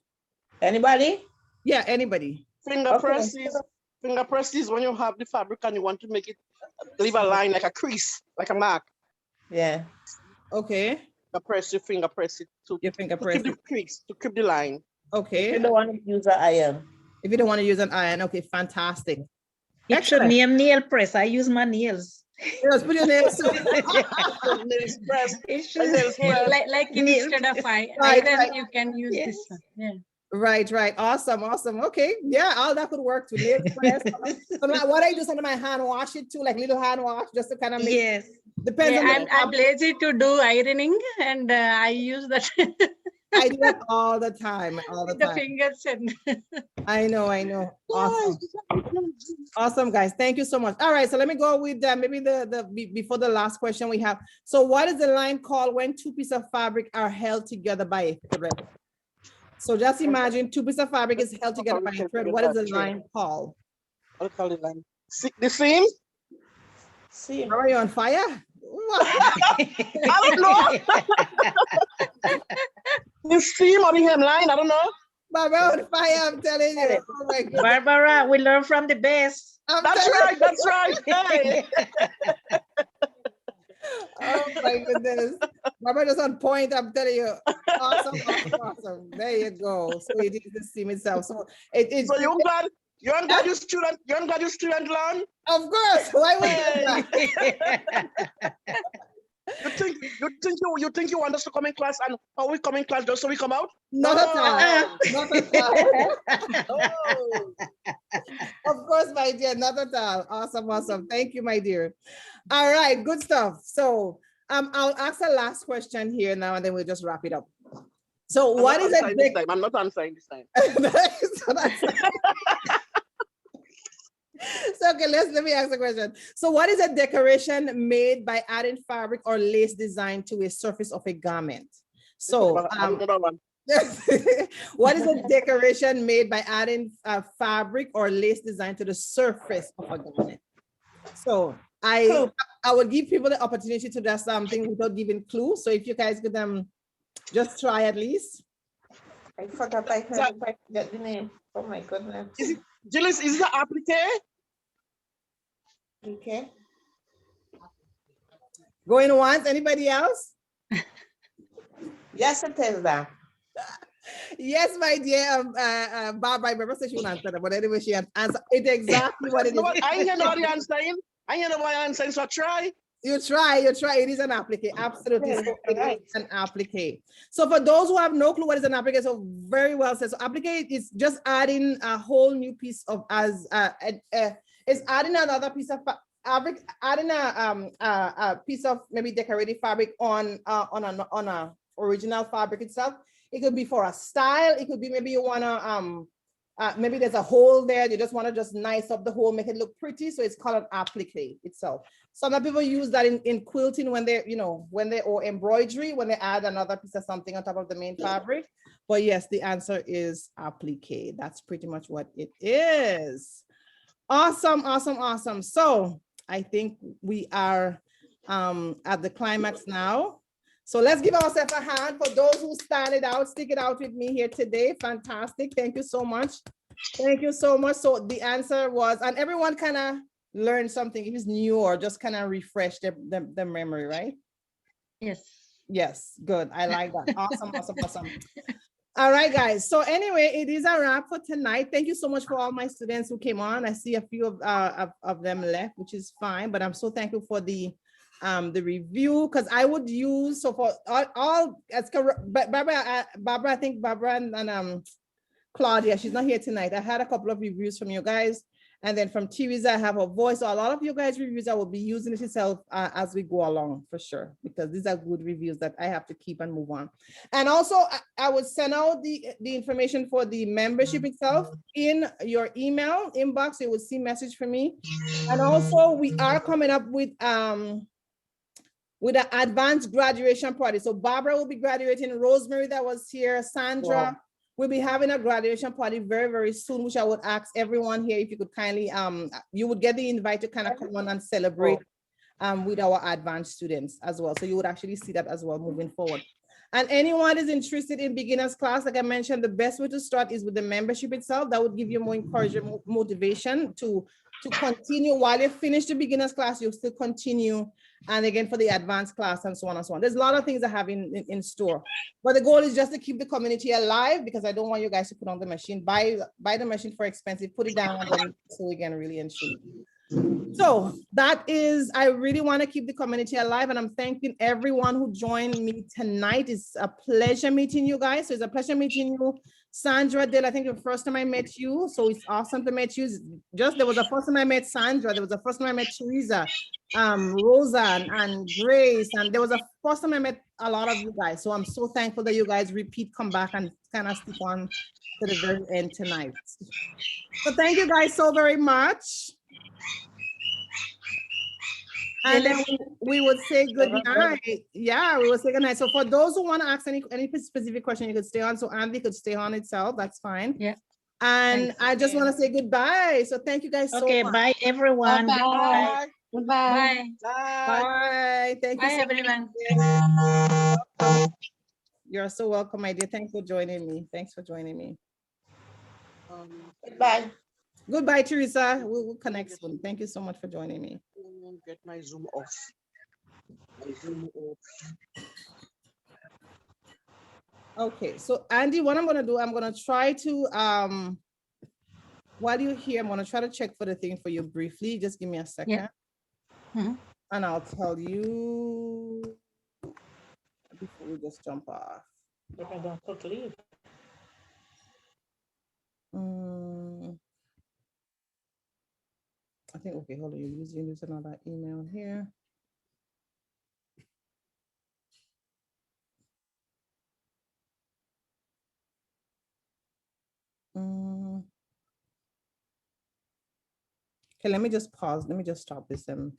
Anybody? Yeah, anybody. Finger press is when you have the fabric and you want to make it leave a line, like a crease, like a mark. Yeah. Okay. Finger press it to keep the crease, to keep the line. Okay. If you don't want to use an iron. If you don't want to use an iron, okay, fantastic. It should be a nail press. I use my nails. Yes, put your nails. Nails press. Like instead of iron, you can use this one. Yeah. Right. Awesome. Okay. Yeah, all that could work too. Nail press. What I do, sometimes I hand wash it too, like little hand wash, just to kind of make. Yes. Depends on I'm lazy to do ironing, and I use that. I do that all the time. The fingers and. I know. Awesome, guys. Thank you so much. All right, so let me go with maybe before the last question we have. So what is the line called when 2 pieces of fabric are held together by a thread? So just imagine 2 pieces of fabric is held together by a thread. What is the line called? What do you call it line? The seam? Seam. Are you on fire? I don't know. The seam or the hemline, I don't know. Barbara on fire, I'm telling you. Oh my God. Barbara, we learn from the best. That's right. Hey. Oh my goodness. Barbara just on point, I'm telling you. Awesome. There you go. So it is the seam itself. So so You ain't got your student, loan? Of course. Why would you do that? You think you want us to come in class and how we come in class just so we come out? Not at all. Not at all. No. Of course, my dear, not at all. Awesome, awesome. Thank you, my dear. All right, good stuff. So I'll ask a last question here now, and then we'll just wrap it up. So what is it? I'm not answering this time. So okay, let me ask the question. So what is a decoration made by adding fabric or lace design to a surface of a garment? So what is a decoration made by adding fabric or lace design to the surface of a garment? So I would give people the opportunity to do something without giving clues. So if you guys could just try at least. I forgot I forget the name. Oh my goodness. Gilles, is it applique? Okay. Going once, anybody else? Yes, it is that. Yes, my dear. Barbara, I remember she won't answer that, but anyway, she answered it exactly what it is. I ain't know the answering. I ain't know what answering, so try. You try. It is an applique. Absolutely. So it is an applique. So for those who have no clue what is an applique, so very well said. So applique is just adding a whole new piece of it's adding another piece of fabric, adding a piece of maybe decorative fabric on a original fabric itself. It could be for a style. It could be maybe you wanna maybe there's a hole there. You just want to just nice up the hole, make it look pretty. So it's called an applique itself. Some people use that in quilting when they're, or embroidery, when they add another piece of something on top of the main fabric. But yes, the answer is applique. That's pretty much what it is. Awesome, awesome, awesome. So I think we are at the climax now. So let's give ourselves a hand for those who started out, stick it out with me here today. Fantastic. Thank you so much. Thank you so much. So the answer was, and everyone kind of learned something. If it's new or just kind of refresh their memory, right? Yes. Yes, good. I like that. Awesome, awesome, awesome. All right, guys. So anyway, it is a wrap for tonight. Thank you so much for all my students who came on. I see a few of them left, which is fine, but I'm so thankful for the review, because I would use, so for all as Barbara, I think Barbara and Claudia, she's not here tonight. I had a couple of reviews from you guys, and then from Teresa I have a voice. So a lot of you guys reviews, I will be using it itself as we go along for sure, because these are good reviews that I have to keep and move on. And also I would send out the information for the membership itself in your email inbox. You will see message from me. And also we are coming up with an advanced graduation party. So Barbara will be graduating, Rosemary that was here, Sandra, we'll be having a graduation party very, very soon, which I would ask everyone here if you could kindly, you would get the invite to kind of come on and celebrate with our advanced students as well. So you would actually see that as well moving forward. And anyone is interested in beginners class, like I mentioned, the best way to start is with the membership itself. That would give you more encouragement, motivation to continue. While you finish the beginners class, you'll still continue. And again, for the advanced class and so on and so on. There's a lot of things I have in store. But the goal is just to keep the community alive, because I don't want you guys to put on the machine, buy the machine for expensive, put it down, and then so again, really and truly. So that is, I really want to keep the community alive, and I'm thanking everyone who joined me tonight. It's a pleasure meeting you guys. So it's a pleasure meeting you. Sandra did, I think the first time I met you. So it's awesome to meet you. There was a first time I met Sandra. There was a first time I met Teresa, Rosa and Grace. And there was a first time I met a lot of you guys. So I'm so thankful that you guys come back and kind of stick on to the very end tonight. So thank you guys so very much. And then we would say good night. Yeah, we would say good night. So for those who want to ask any specific question, you could stay on. So Andy could stay on itself. That's fine. Yeah. And Thanks. I just want to say goodbye. So thank you guys so much. Okay, bye everyone. Bye. Bye. Bye. Thank you Bye, so everyone. much. You're so welcome, my dear. Thanks for joining me. Thanks for joining me. Goodbye. Goodbye, Teresa. We'll connect soon. Thank you so much for joining me. Get my Zoom off. My Zoom off. Okay, so Andy, what I'm gonna do, I'm gonna try to while you're here, I'm gonna try to check for the thing for you briefly. Just give me a second. Mhm. And I'll tell you before we just jump off. Look at that, took leave. I think, okay, hold on, you're using another email here. Okay, let me just pause. Let me just stop this and